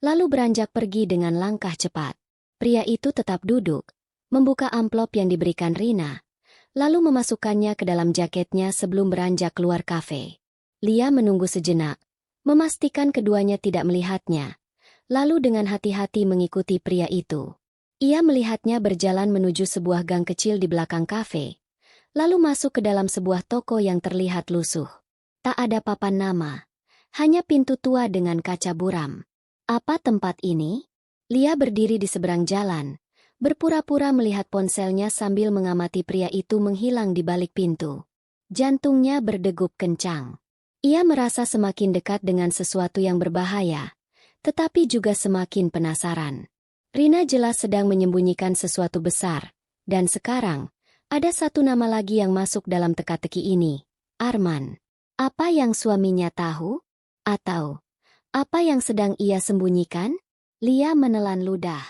lalu beranjak pergi dengan langkah cepat. Pria itu tetap duduk, membuka amplop yang diberikan Rina, lalu memasukkannya ke dalam jaketnya sebelum beranjak keluar kafe. Lia menunggu sejenak, memastikan keduanya tidak melihatnya, lalu dengan hati-hati mengikuti pria itu. Ia melihatnya berjalan menuju sebuah gang kecil di belakang kafe, lalu masuk ke dalam sebuah toko yang terlihat lusuh. Tak ada papan nama, hanya pintu tua dengan kaca buram. Apa tempat ini? Lia berdiri di seberang jalan, berpura-pura melihat ponselnya sambil mengamati pria itu menghilang di balik pintu. Jantungnya berdegup kencang. Ia merasa semakin dekat dengan sesuatu yang berbahaya, tetapi juga semakin penasaran. Rina jelas sedang menyembunyikan sesuatu besar, dan sekarang, ada satu nama lagi yang masuk dalam teka-teki ini, Arman. Apa yang suaminya tahu? Atau, apa yang sedang ia sembunyikan? Lia menelan ludah.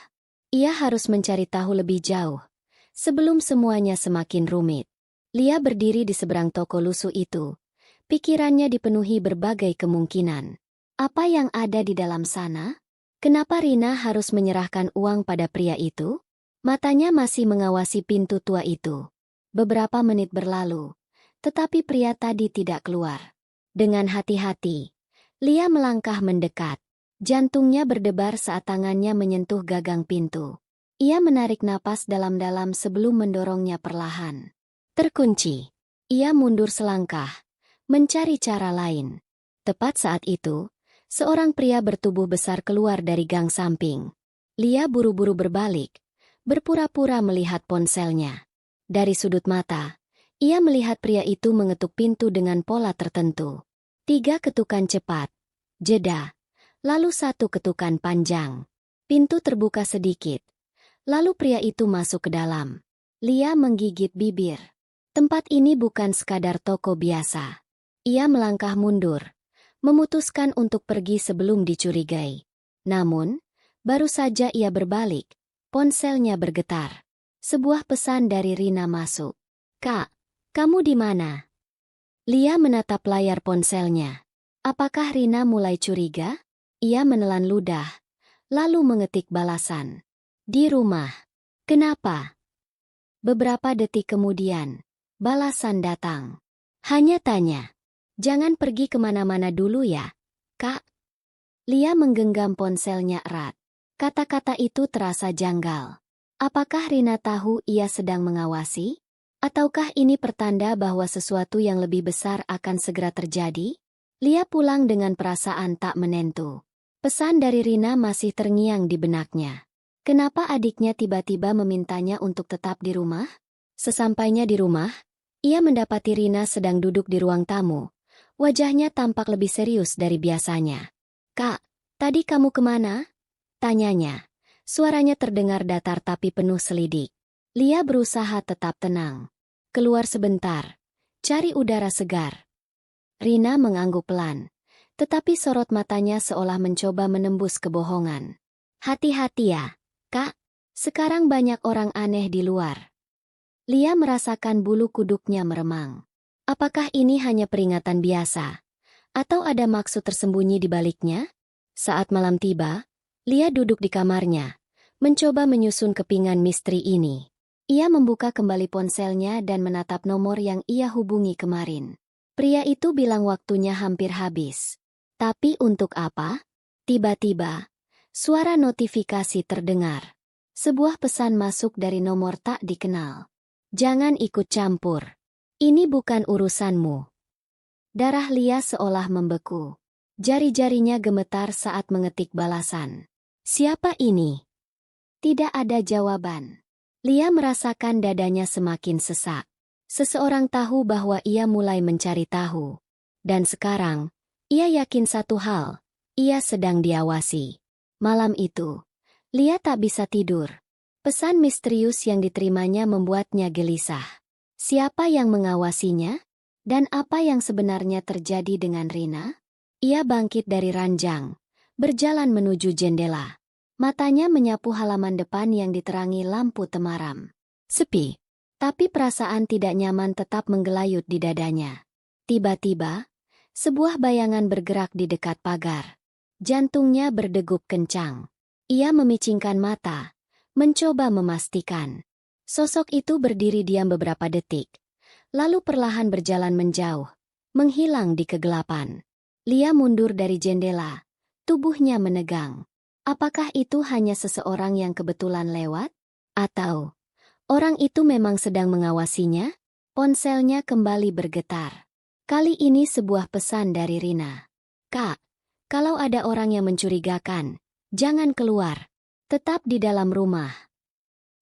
Ia harus mencari tahu lebih jauh, sebelum semuanya semakin rumit. Lia berdiri di seberang toko lusuh itu. Pikirannya dipenuhi berbagai kemungkinan. Apa yang ada di dalam sana? Kenapa Rina harus menyerahkan uang pada pria itu? Matanya masih mengawasi pintu tua itu. Beberapa menit berlalu, tetapi pria tadi tidak keluar. Dengan hati-hati, Lia melangkah mendekat. Jantungnya berdebar saat tangannya menyentuh gagang pintu. Ia menarik napas dalam-dalam sebelum mendorongnya perlahan. Terkunci. Ia mundur selangkah, mencari cara lain. Tepat saat itu, seorang pria bertubuh besar keluar dari gang samping. Lia buru-buru berbalik, berpura-pura melihat ponselnya. Dari sudut mata, Ia melihat pria itu mengetuk pintu dengan pola tertentu. 3 ketukan cepat, jeda, lalu 1 ketukan panjang. Pintu terbuka sedikit. Lalu pria itu masuk ke dalam. Lia menggigit bibir. Tempat ini bukan sekadar toko biasa. Ia melangkah mundur, memutuskan untuk pergi sebelum dicurigai. Namun, baru saja ia berbalik, ponselnya bergetar. Sebuah pesan dari Rina masuk. "Kak, kamu di mana?" Lia menatap layar ponselnya. Apakah Rina mulai curiga? Ia menelan ludah, lalu mengetik balasan. "Di rumah." "Kenapa?" Beberapa detik kemudian, balasan datang. Hanya tanya. "Jangan pergi kemana-mana dulu ya, Kak." Lia menggenggam ponselnya erat. Kata-kata itu terasa janggal. Apakah Rina tahu ia sedang mengawasi? Ataukah ini pertanda bahwa sesuatu yang lebih besar akan segera terjadi? Lia pulang dengan perasaan tak menentu. Pesan dari Rina masih terngiang di benaknya. Kenapa adiknya tiba-tiba memintanya untuk tetap di rumah? Sesampainya di rumah, ia mendapati Rina sedang duduk di ruang tamu. Wajahnya tampak lebih serius dari biasanya. "Kak, tadi kamu kemana?" tanyanya. Suaranya terdengar datar tapi penuh selidik. Lia berusaha tetap tenang. "Keluar sebentar, cari udara segar." Rina mengangguk pelan, tetapi sorot matanya seolah mencoba menembus kebohongan. "Hati-hati ya, Kak. Sekarang banyak orang aneh di luar." Lia merasakan bulu kuduknya meremang. Apakah ini hanya peringatan biasa? Atau ada maksud tersembunyi di baliknya? Saat malam tiba, Lia duduk di kamarnya, mencoba menyusun kepingan misteri ini. Ia membuka kembali ponselnya dan menatap nomor yang ia hubungi kemarin. Pria itu bilang waktunya hampir habis. Tapi untuk apa? Tiba-tiba, suara notifikasi terdengar. Sebuah pesan masuk dari nomor tak dikenal. "Jangan ikut campur. Ini bukan urusanmu." Darah Lia seolah membeku. Jari-jarinya gemetar saat mengetik balasan. "Siapa ini?" Tidak ada jawaban. Lia merasakan dadanya semakin sesak. Seseorang tahu bahwa ia mulai mencari tahu. Dan sekarang, ia yakin satu hal, ia sedang diawasi. Malam itu, Lia tak bisa tidur. Pesan misterius yang diterimanya membuatnya gelisah. Siapa yang mengawasinya? Dan apa yang sebenarnya terjadi dengan Rina? Ia bangkit dari ranjang, berjalan menuju jendela. Matanya menyapu halaman depan yang diterangi lampu temaram. Sepi, tapi perasaan tidak nyaman tetap menggelayut di dadanya. Tiba-tiba, sebuah bayangan bergerak di dekat pagar. Jantungnya berdegup kencang. Ia memicingkan mata, mencoba memastikan. Sosok itu berdiri diam beberapa detik, lalu perlahan berjalan menjauh, menghilang di kegelapan. Lia mundur dari jendela, tubuhnya menegang. Apakah itu hanya seseorang yang kebetulan lewat? Atau orang itu memang sedang mengawasinya? Ponselnya kembali bergetar. Kali ini sebuah pesan dari Rina. "Kak, kalau ada orang yang mencurigakan, jangan keluar. Tetap di dalam rumah."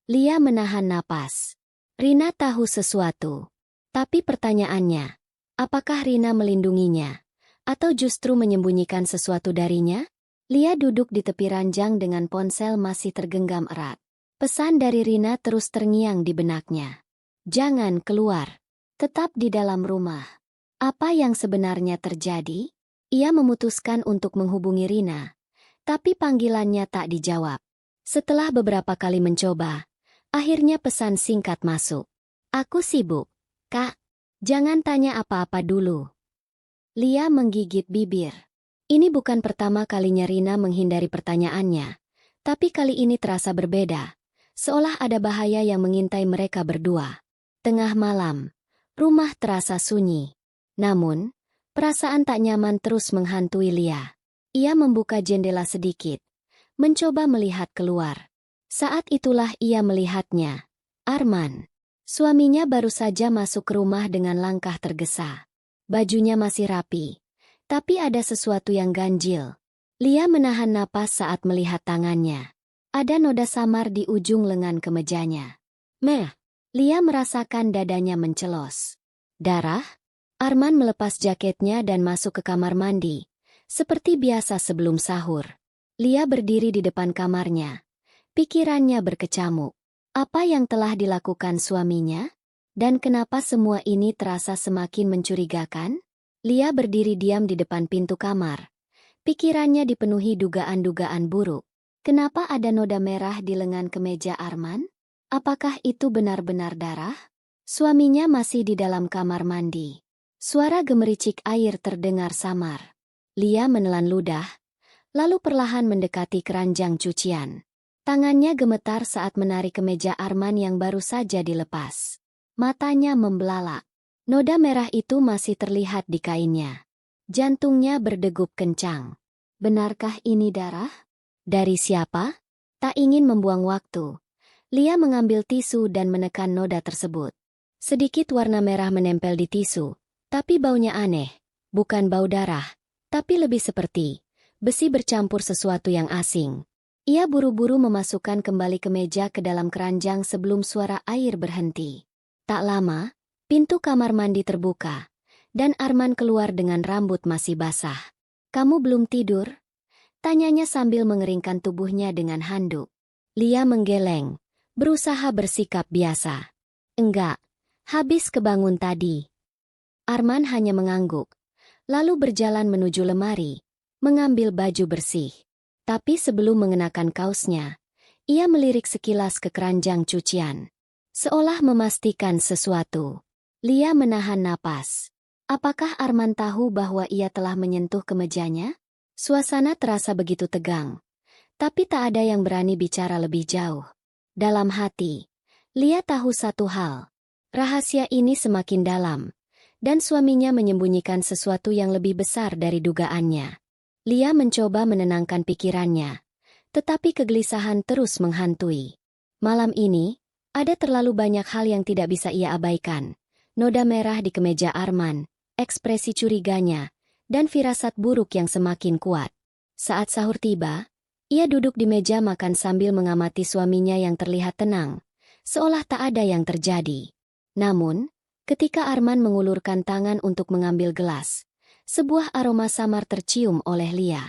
Lia menahan napas. Rina tahu sesuatu. Tapi pertanyaannya, apakah Rina melindunginya? Atau justru menyembunyikan sesuatu darinya? Lia duduk di tepi ranjang dengan ponsel masih tergenggam erat. Pesan dari Rina terus terngiang di benaknya. "Jangan keluar. Tetap di dalam rumah." Apa yang sebenarnya terjadi? Ia memutuskan untuk menghubungi Rina, tapi panggilannya tak dijawab. Setelah beberapa kali mencoba, akhirnya pesan singkat masuk. "Aku sibuk, Kak. Jangan tanya apa-apa dulu." Lia menggigit bibir. Ini bukan pertama kalinya Rina menghindari pertanyaannya, tapi kali ini terasa berbeda, seolah ada bahaya yang mengintai mereka berdua. Tengah malam, rumah terasa sunyi. Namun, perasaan tak nyaman terus menghantui Lia. Ia membuka jendela sedikit, mencoba melihat keluar. Saat itulah ia melihatnya. Arman. Suaminya baru saja masuk ke rumah dengan langkah tergesa. Bajunya masih rapi, tapi ada sesuatu yang ganjil. Lia menahan napas saat melihat tangannya. Ada noda samar di ujung lengan kemejanya. "Meh." Lia merasakan dadanya mencelos. Darah? Arman melepas jaketnya dan masuk ke kamar mandi. Seperti biasa sebelum sahur. Lia berdiri di depan kamarnya. Pikirannya berkecamuk. Apa yang telah dilakukan suaminya? Dan kenapa semua ini terasa semakin mencurigakan? Lia berdiri diam di depan pintu kamar. Pikirannya dipenuhi dugaan-dugaan buruk. Kenapa ada noda merah di lengan kemeja Arman? Apakah itu benar-benar darah? Suaminya masih di dalam kamar mandi. Suara gemericik air terdengar samar. Lia menelan ludah, lalu perlahan mendekati keranjang cucian. Tangannya gemetar saat menarik kemeja Arman yang baru saja dilepas. Matanya membelalak. Noda merah itu masih terlihat di kainnya. Jantungnya berdegup kencang. Benarkah ini darah? Dari siapa? Tak ingin membuang waktu. Lia mengambil tisu dan menekan noda tersebut. Sedikit warna merah menempel di tisu. Tapi baunya aneh, bukan bau darah, tapi lebih seperti besi bercampur sesuatu yang asing. Ia buru-buru memasukkan kembali kemeja ke dalam keranjang sebelum suara air berhenti. Tak lama, pintu kamar mandi terbuka, dan Arman keluar dengan rambut masih basah. "Kamu belum tidur?" tanyanya sambil mengeringkan tubuhnya dengan handuk. Lia menggeleng, berusaha bersikap biasa. "Enggak, habis kebangun tadi." Arman hanya mengangguk, lalu berjalan menuju lemari, mengambil baju bersih. Tapi sebelum mengenakan kaosnya, ia melirik sekilas ke keranjang cucian. Seolah memastikan sesuatu. Lia menahan napas. Apakah Arman tahu bahwa ia telah menyentuh kemejanya? Suasana terasa begitu tegang. Tapi tak ada yang berani bicara lebih jauh. Dalam hati, Lia tahu satu hal. Rahasia ini semakin dalam. Dan suaminya menyembunyikan sesuatu yang lebih besar dari dugaannya. Lia mencoba menenangkan pikirannya, tetapi kegelisahan terus menghantui. Malam ini, ada terlalu banyak hal yang tidak bisa ia abaikan. Noda merah di kemeja Arman, ekspresi curiganya, dan firasat buruk yang semakin kuat. Saat sahur tiba, ia duduk di meja makan sambil mengamati suaminya yang terlihat tenang, seolah tak ada yang terjadi. Namun, ketika Arman mengulurkan tangan untuk mengambil gelas, sebuah aroma samar tercium oleh Lia.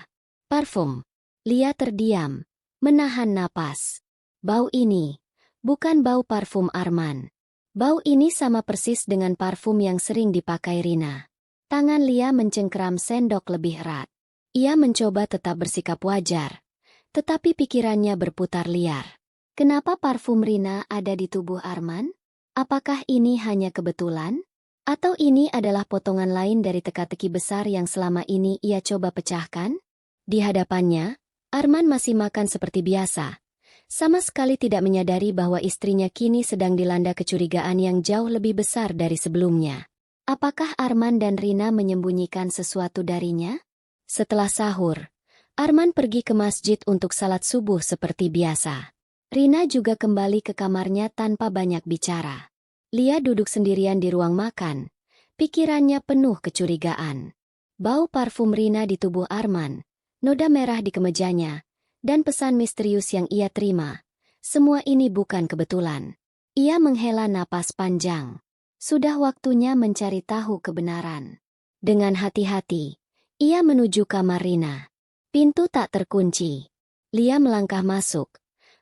Parfum. Lia terdiam, menahan napas. Bau ini, bukan bau parfum Arman. Bau ini sama persis dengan parfum yang sering dipakai Rina. Tangan Lia mencengkeram sendok lebih erat. Ia mencoba tetap bersikap wajar, tetapi pikirannya berputar liar. Kenapa parfum Rina ada di tubuh Arman? Apakah ini hanya kebetulan? Atau ini adalah potongan lain dari teka-teki besar yang selama ini ia coba pecahkan? Di hadapannya, Arman masih makan seperti biasa. Sama sekali tidak menyadari bahwa istrinya kini sedang dilanda kecurigaan yang jauh lebih besar dari sebelumnya. Apakah Arman dan Rina menyembunyikan sesuatu darinya? Setelah sahur, Arman pergi ke masjid untuk salat subuh seperti biasa. Rina juga kembali ke kamarnya tanpa banyak bicara. Lia duduk sendirian di ruang makan. Pikirannya penuh kecurigaan. Bau parfum Rina di tubuh Arman, noda merah di kemejanya, dan pesan misterius yang ia terima. Semua ini bukan kebetulan. Ia menghela napas panjang. Sudah waktunya mencari tahu kebenaran. Dengan hati-hati, ia menuju kamar Rina. Pintu tak terkunci. Lia melangkah masuk.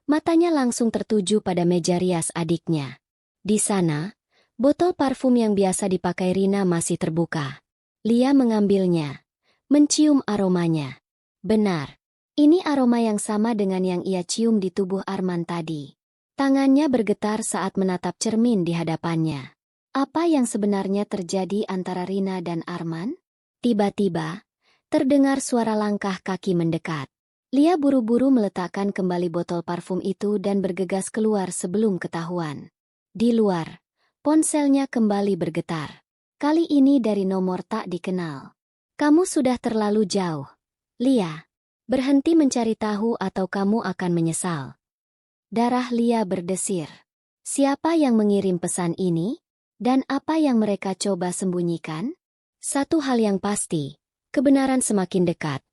Matanya langsung tertuju pada meja rias adiknya. Di sana, botol parfum yang biasa dipakai Rina masih terbuka. Lia mengambilnya, mencium aromanya. Benar, ini aroma yang sama dengan yang ia cium di tubuh Arman tadi. Tangannya bergetar saat menatap cermin di hadapannya. Apa yang sebenarnya terjadi antara Rina dan Arman? Tiba-tiba, terdengar suara langkah kaki mendekat. Lia buru-buru meletakkan kembali botol parfum itu dan bergegas keluar sebelum ketahuan. Di luar, ponselnya kembali bergetar. Kali ini dari nomor tak dikenal. "Kamu sudah terlalu jauh, Lia. Berhenti mencari tahu atau kamu akan menyesal." Darah Lia berdesir. Siapa yang mengirim pesan ini? Dan apa yang mereka coba sembunyikan? Satu hal yang pasti, kebenaran semakin dekat,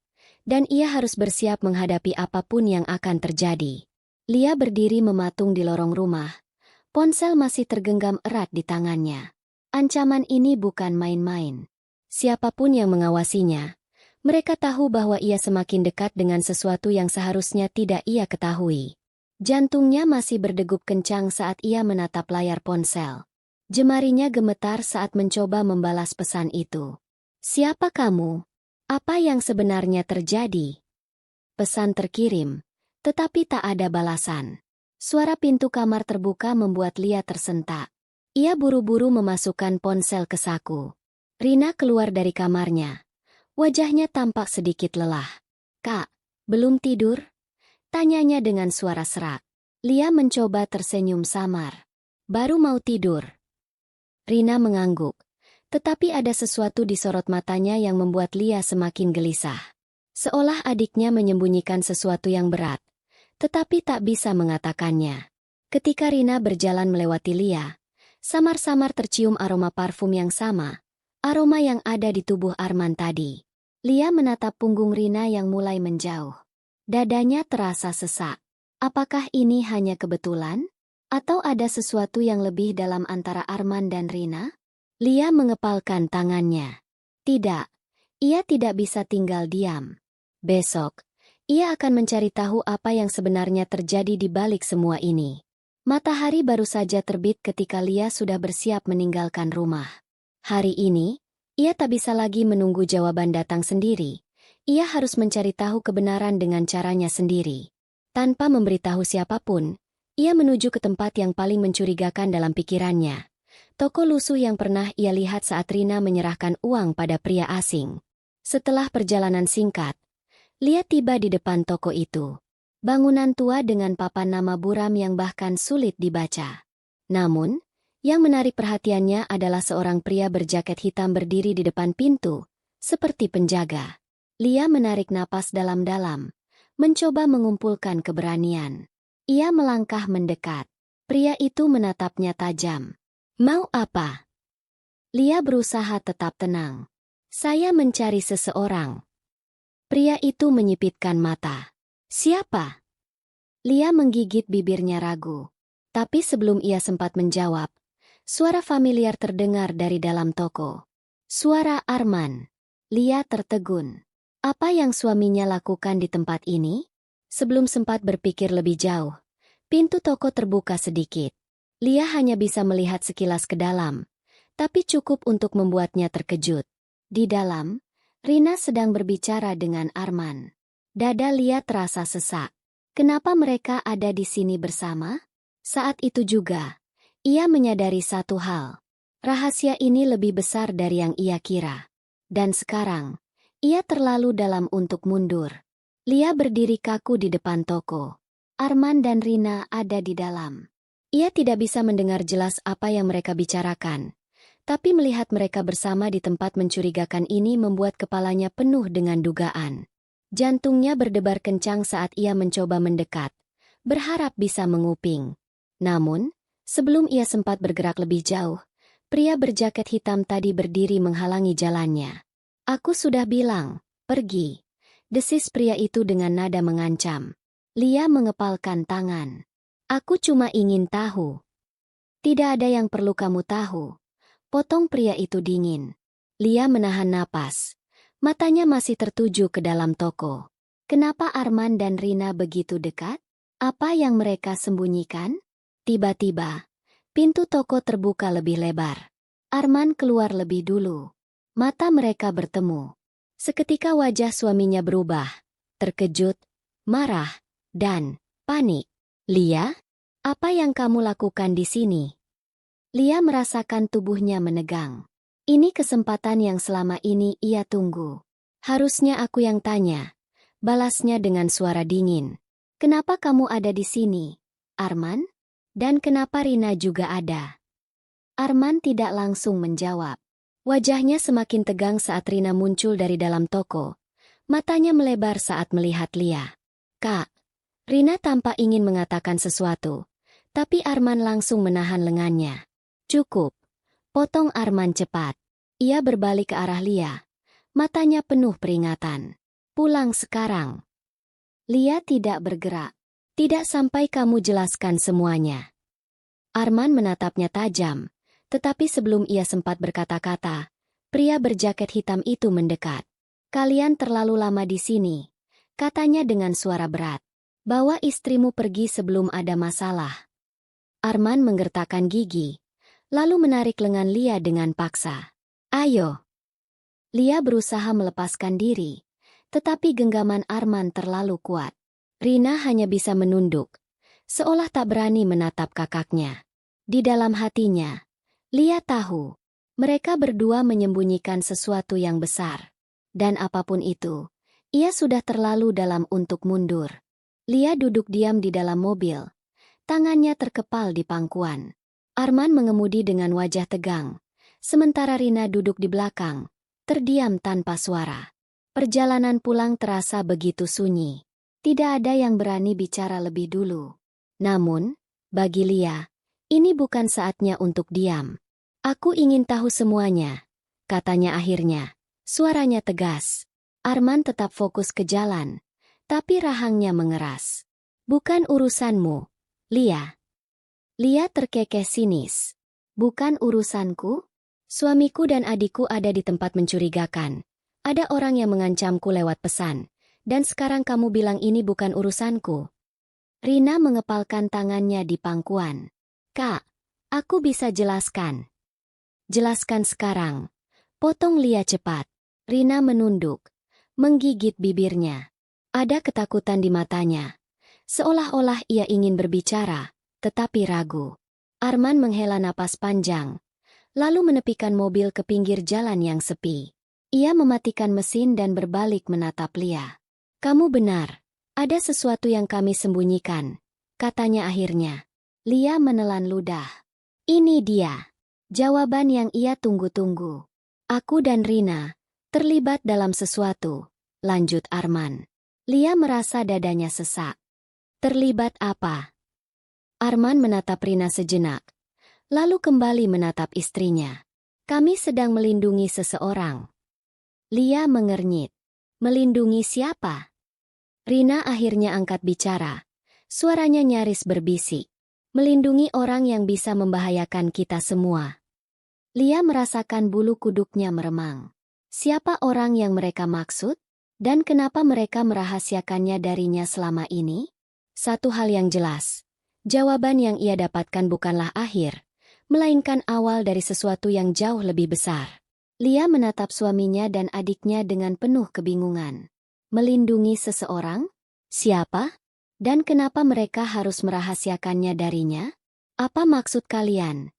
dan ia harus bersiap menghadapi apapun yang akan terjadi. Lia berdiri mematung di lorong rumah. Ponsel masih tergenggam erat di tangannya. Ancaman ini bukan main-main. Siapapun yang mengawasinya, mereka tahu bahwa ia semakin dekat dengan sesuatu yang seharusnya tidak ia ketahui. Jantungnya masih berdegup kencang saat ia menatap layar ponsel. Jemarinya gemetar saat mencoba membalas pesan itu. "Siapa kamu? Apa yang sebenarnya terjadi?" Pesan terkirim, tetapi tak ada balasan. Suara pintu kamar terbuka membuat Lia tersentak. Ia buru-buru memasukkan ponsel ke saku. Rina keluar dari kamarnya. Wajahnya tampak sedikit lelah. "Kak, belum tidur?" tanyanya dengan suara serak. Lia mencoba tersenyum samar. "Baru mau tidur." Rina mengangguk, tetapi ada sesuatu di sorot matanya yang membuat Lia semakin gelisah. Seolah adiknya menyembunyikan sesuatu yang berat, tetapi tak bisa mengatakannya. Ketika Rina berjalan melewati Lia, samar-samar tercium aroma parfum yang sama, aroma yang ada di tubuh Arman tadi. Lia menatap punggung Rina yang mulai menjauh. Dadanya terasa sesak. Apakah ini hanya kebetulan? Atau ada sesuatu yang lebih dalam antara Arman dan Rina? Lia mengepalkan tangannya. Tidak, ia tidak bisa tinggal diam. Besok, ia akan mencari tahu apa yang sebenarnya terjadi di balik semua ini. Matahari baru saja terbit ketika Lia sudah bersiap meninggalkan rumah. Hari ini, ia tak bisa lagi menunggu jawaban datang sendiri. Ia harus mencari tahu kebenaran dengan caranya sendiri. Tanpa memberitahu siapapun, ia menuju ke tempat yang paling mencurigakan dalam pikirannya. Toko lusuh yang pernah ia lihat saat Rina menyerahkan uang pada pria asing. Setelah perjalanan singkat, Lia tiba di depan toko itu. Bangunan tua dengan papan nama buram yang bahkan sulit dibaca. Namun, yang menarik perhatiannya adalah seorang pria berjaket hitam berdiri di depan pintu, seperti penjaga. Lia menarik napas dalam-dalam, mencoba mengumpulkan keberanian. Ia melangkah mendekat. Pria itu menatapnya tajam. "Mau apa?" Lia berusaha tetap tenang. "Saya mencari seseorang." Pria itu menyipitkan mata. "Siapa?" Lia menggigit bibirnya ragu. Tapi sebelum ia sempat menjawab, suara familiar terdengar dari dalam toko. Suara Arman. Lia tertegun. Apa yang suaminya lakukan di tempat ini? Sebelum sempat berpikir lebih jauh, pintu toko terbuka sedikit. Lia hanya bisa melihat sekilas ke dalam, tapi cukup untuk membuatnya terkejut. Di dalam, Rina sedang berbicara dengan Arman. Dada Lia terasa sesak. Kenapa mereka ada di sini bersama? Saat itu juga, ia menyadari satu hal. Rahasia ini lebih besar dari yang ia kira. Dan sekarang, ia terlalu dalam untuk mundur. Lia berdiri kaku di depan toko. Arman dan Rina ada di dalam. Ia tidak bisa mendengar jelas apa yang mereka bicarakan. Tapi melihat mereka bersama di tempat mencurigakan ini membuat kepalanya penuh dengan dugaan. Jantungnya berdebar kencang saat ia mencoba mendekat, berharap bisa menguping. Namun, sebelum ia sempat bergerak lebih jauh, pria berjaket hitam tadi berdiri menghalangi jalannya. "Aku sudah bilang, pergi," desis pria itu dengan nada mengancam. Lia mengepalkan tangan. "Aku cuma ingin tahu." "Tidak ada yang perlu kamu tahu," potong pria itu dingin. Lia menahan napas. Matanya masih tertuju ke dalam toko. Kenapa Arman dan Rina begitu dekat? Apa yang mereka sembunyikan? Tiba-tiba, pintu toko terbuka lebih lebar. Arman keluar lebih dulu. Mata mereka bertemu. Seketika wajah suaminya berubah. Terkejut, marah, dan panik. "Lia, apa yang kamu lakukan di sini?" Lia merasakan tubuhnya menegang. Ini kesempatan yang selama ini ia tunggu. "Harusnya aku yang tanya," balasnya dengan suara dingin. "Kenapa kamu ada di sini, Arman? Dan kenapa Rina juga ada?" Arman tidak langsung menjawab. Wajahnya semakin tegang saat Rina muncul dari dalam toko. Matanya melebar saat melihat Lia. "Kak." Rina tampak ingin mengatakan sesuatu, tapi Arman langsung menahan lengannya. "Cukup," potong Arman cepat. Ia berbalik ke arah Lia. Matanya penuh peringatan. "Pulang sekarang." Lia tidak bergerak. "Tidak sampai kamu jelaskan semuanya." Arman menatapnya tajam, tetapi sebelum ia sempat berkata-kata, pria berjaket hitam itu mendekat. Kalian terlalu lama di sini, katanya dengan suara berat. Bawa istrimu pergi sebelum ada masalah. Arman menggertakkan gigi, lalu menarik lengan Lia dengan paksa. Ayo. Lia berusaha melepaskan diri, tetapi genggaman Arman terlalu kuat. Rina hanya bisa menunduk, seolah tak berani menatap kakaknya. Di dalam hatinya, Lia tahu, mereka berdua menyembunyikan sesuatu yang besar. Dan apapun itu, ia sudah terlalu dalam untuk mundur. Lia duduk diam di dalam mobil, tangannya terkepal di pangkuan. Arman mengemudi dengan wajah tegang, sementara Rina duduk di belakang, terdiam tanpa suara. Perjalanan pulang terasa begitu sunyi. Tidak ada yang berani bicara lebih dulu. Namun, bagi Lia, ini bukan saatnya untuk diam. Aku ingin tahu semuanya, katanya akhirnya. Suaranya tegas. Arman tetap fokus ke jalan, tapi rahangnya mengeras. Bukan urusanmu, Lia. Lia terkekeh sinis. Bukan urusanku? Suamiku dan adikku ada di tempat mencurigakan. Ada orang yang mengancamku lewat pesan. Dan sekarang kamu bilang ini bukan urusanku. Rina mengepalkan tangannya di pangkuan. Kak, aku bisa jelaskan. Jelaskan sekarang. Potong Lia cepat. Rina menunduk, menggigit bibirnya. Ada ketakutan di matanya. Seolah-olah ia ingin berbicara, tetapi ragu. Arman menghela napas panjang, lalu menepikan mobil ke pinggir jalan yang sepi. Ia mematikan mesin dan berbalik menatap Lia. Kamu benar, ada sesuatu yang kami sembunyikan, katanya akhirnya. Lia menelan ludah. Ini dia, jawaban yang ia tunggu-tunggu. Aku dan Rina terlibat dalam sesuatu, lanjut Arman. Lia merasa dadanya sesak. Terlibat apa? Arman menatap Rina sejenak, lalu kembali menatap istrinya. Kami sedang melindungi seseorang. Lia mengernyit. Melindungi siapa? Rina akhirnya angkat bicara. Suaranya nyaris berbisik. Melindungi orang yang bisa membahayakan kita semua. Lia merasakan bulu kuduknya meremang. Siapa orang yang mereka maksud? Dan kenapa mereka merahasiakannya darinya selama ini? Satu hal yang jelas, jawaban yang ia dapatkan bukanlah akhir, melainkan awal dari sesuatu yang jauh lebih besar. Lia menatap suaminya dan adiknya dengan penuh kebingungan. Melindungi seseorang? Siapa? Dan kenapa mereka harus merahasiakannya darinya? Apa maksud kalian?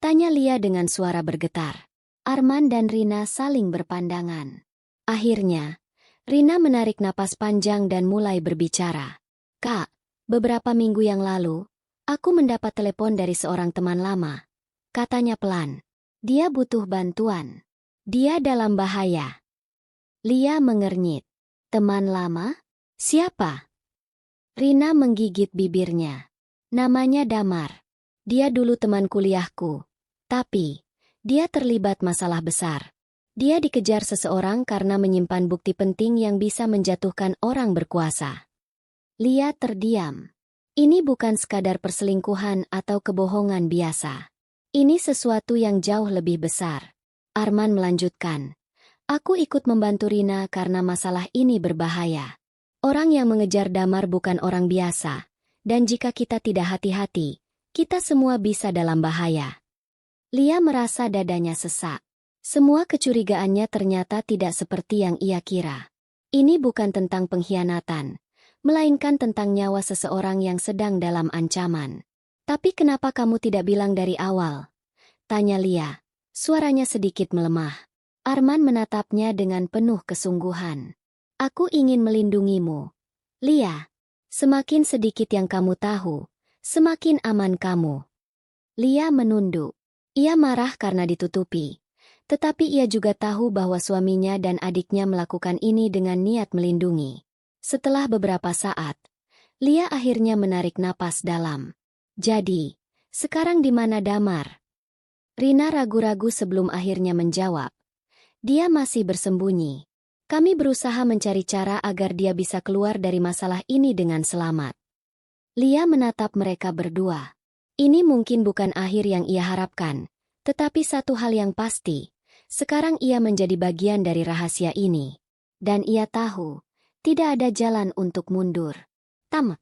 Tanya Lia dengan suara bergetar. Arman dan Rina saling berpandangan. Akhirnya, Rina menarik napas panjang dan mulai berbicara. Kak, beberapa minggu yang lalu, aku mendapat telepon dari seorang teman lama. Katanya pelan. Dia butuh bantuan. Dia dalam bahaya. Lia mengernyit. Teman lama? Siapa? Rina menggigit bibirnya. Namanya Damar. Dia dulu teman kuliahku. Tapi, dia terlibat masalah besar. Dia dikejar seseorang karena menyimpan bukti penting yang bisa menjatuhkan orang berkuasa. Lia terdiam. Ini bukan sekadar perselingkuhan atau kebohongan biasa. Ini sesuatu yang jauh lebih besar. Arman melanjutkan. Aku ikut membantu Rina karena masalah ini berbahaya. Orang yang mengejar Damar bukan orang biasa. Dan jika kita tidak hati-hati, kita semua bisa dalam bahaya. Lia merasa dadanya sesak. Semua kecurigaannya ternyata tidak seperti yang ia kira. Ini bukan tentang pengkhianatan, melainkan tentang nyawa seseorang yang sedang dalam ancaman. Tapi kenapa kamu tidak bilang dari awal? Tanya Lia. Suaranya sedikit melemah. Arman menatapnya dengan penuh kesungguhan. Aku ingin melindungimu. Lia, semakin sedikit yang kamu tahu, semakin aman kamu. Lia menunduk. Ia marah karena ditutupi. Tetapi ia juga tahu bahwa suaminya dan adiknya melakukan ini dengan niat melindungi. Setelah beberapa saat, Lia akhirnya menarik napas dalam. Jadi, sekarang di mana Damar? Rina ragu-ragu sebelum akhirnya menjawab. Dia masih bersembunyi. Kami berusaha mencari cara agar dia bisa keluar dari masalah ini dengan selamat. Lia menatap mereka berdua. Ini mungkin bukan akhir yang ia harapkan, tetapi satu hal yang pasti, sekarang ia menjadi bagian dari rahasia ini. Dan ia tahu, tidak ada jalan untuk mundur. Tam,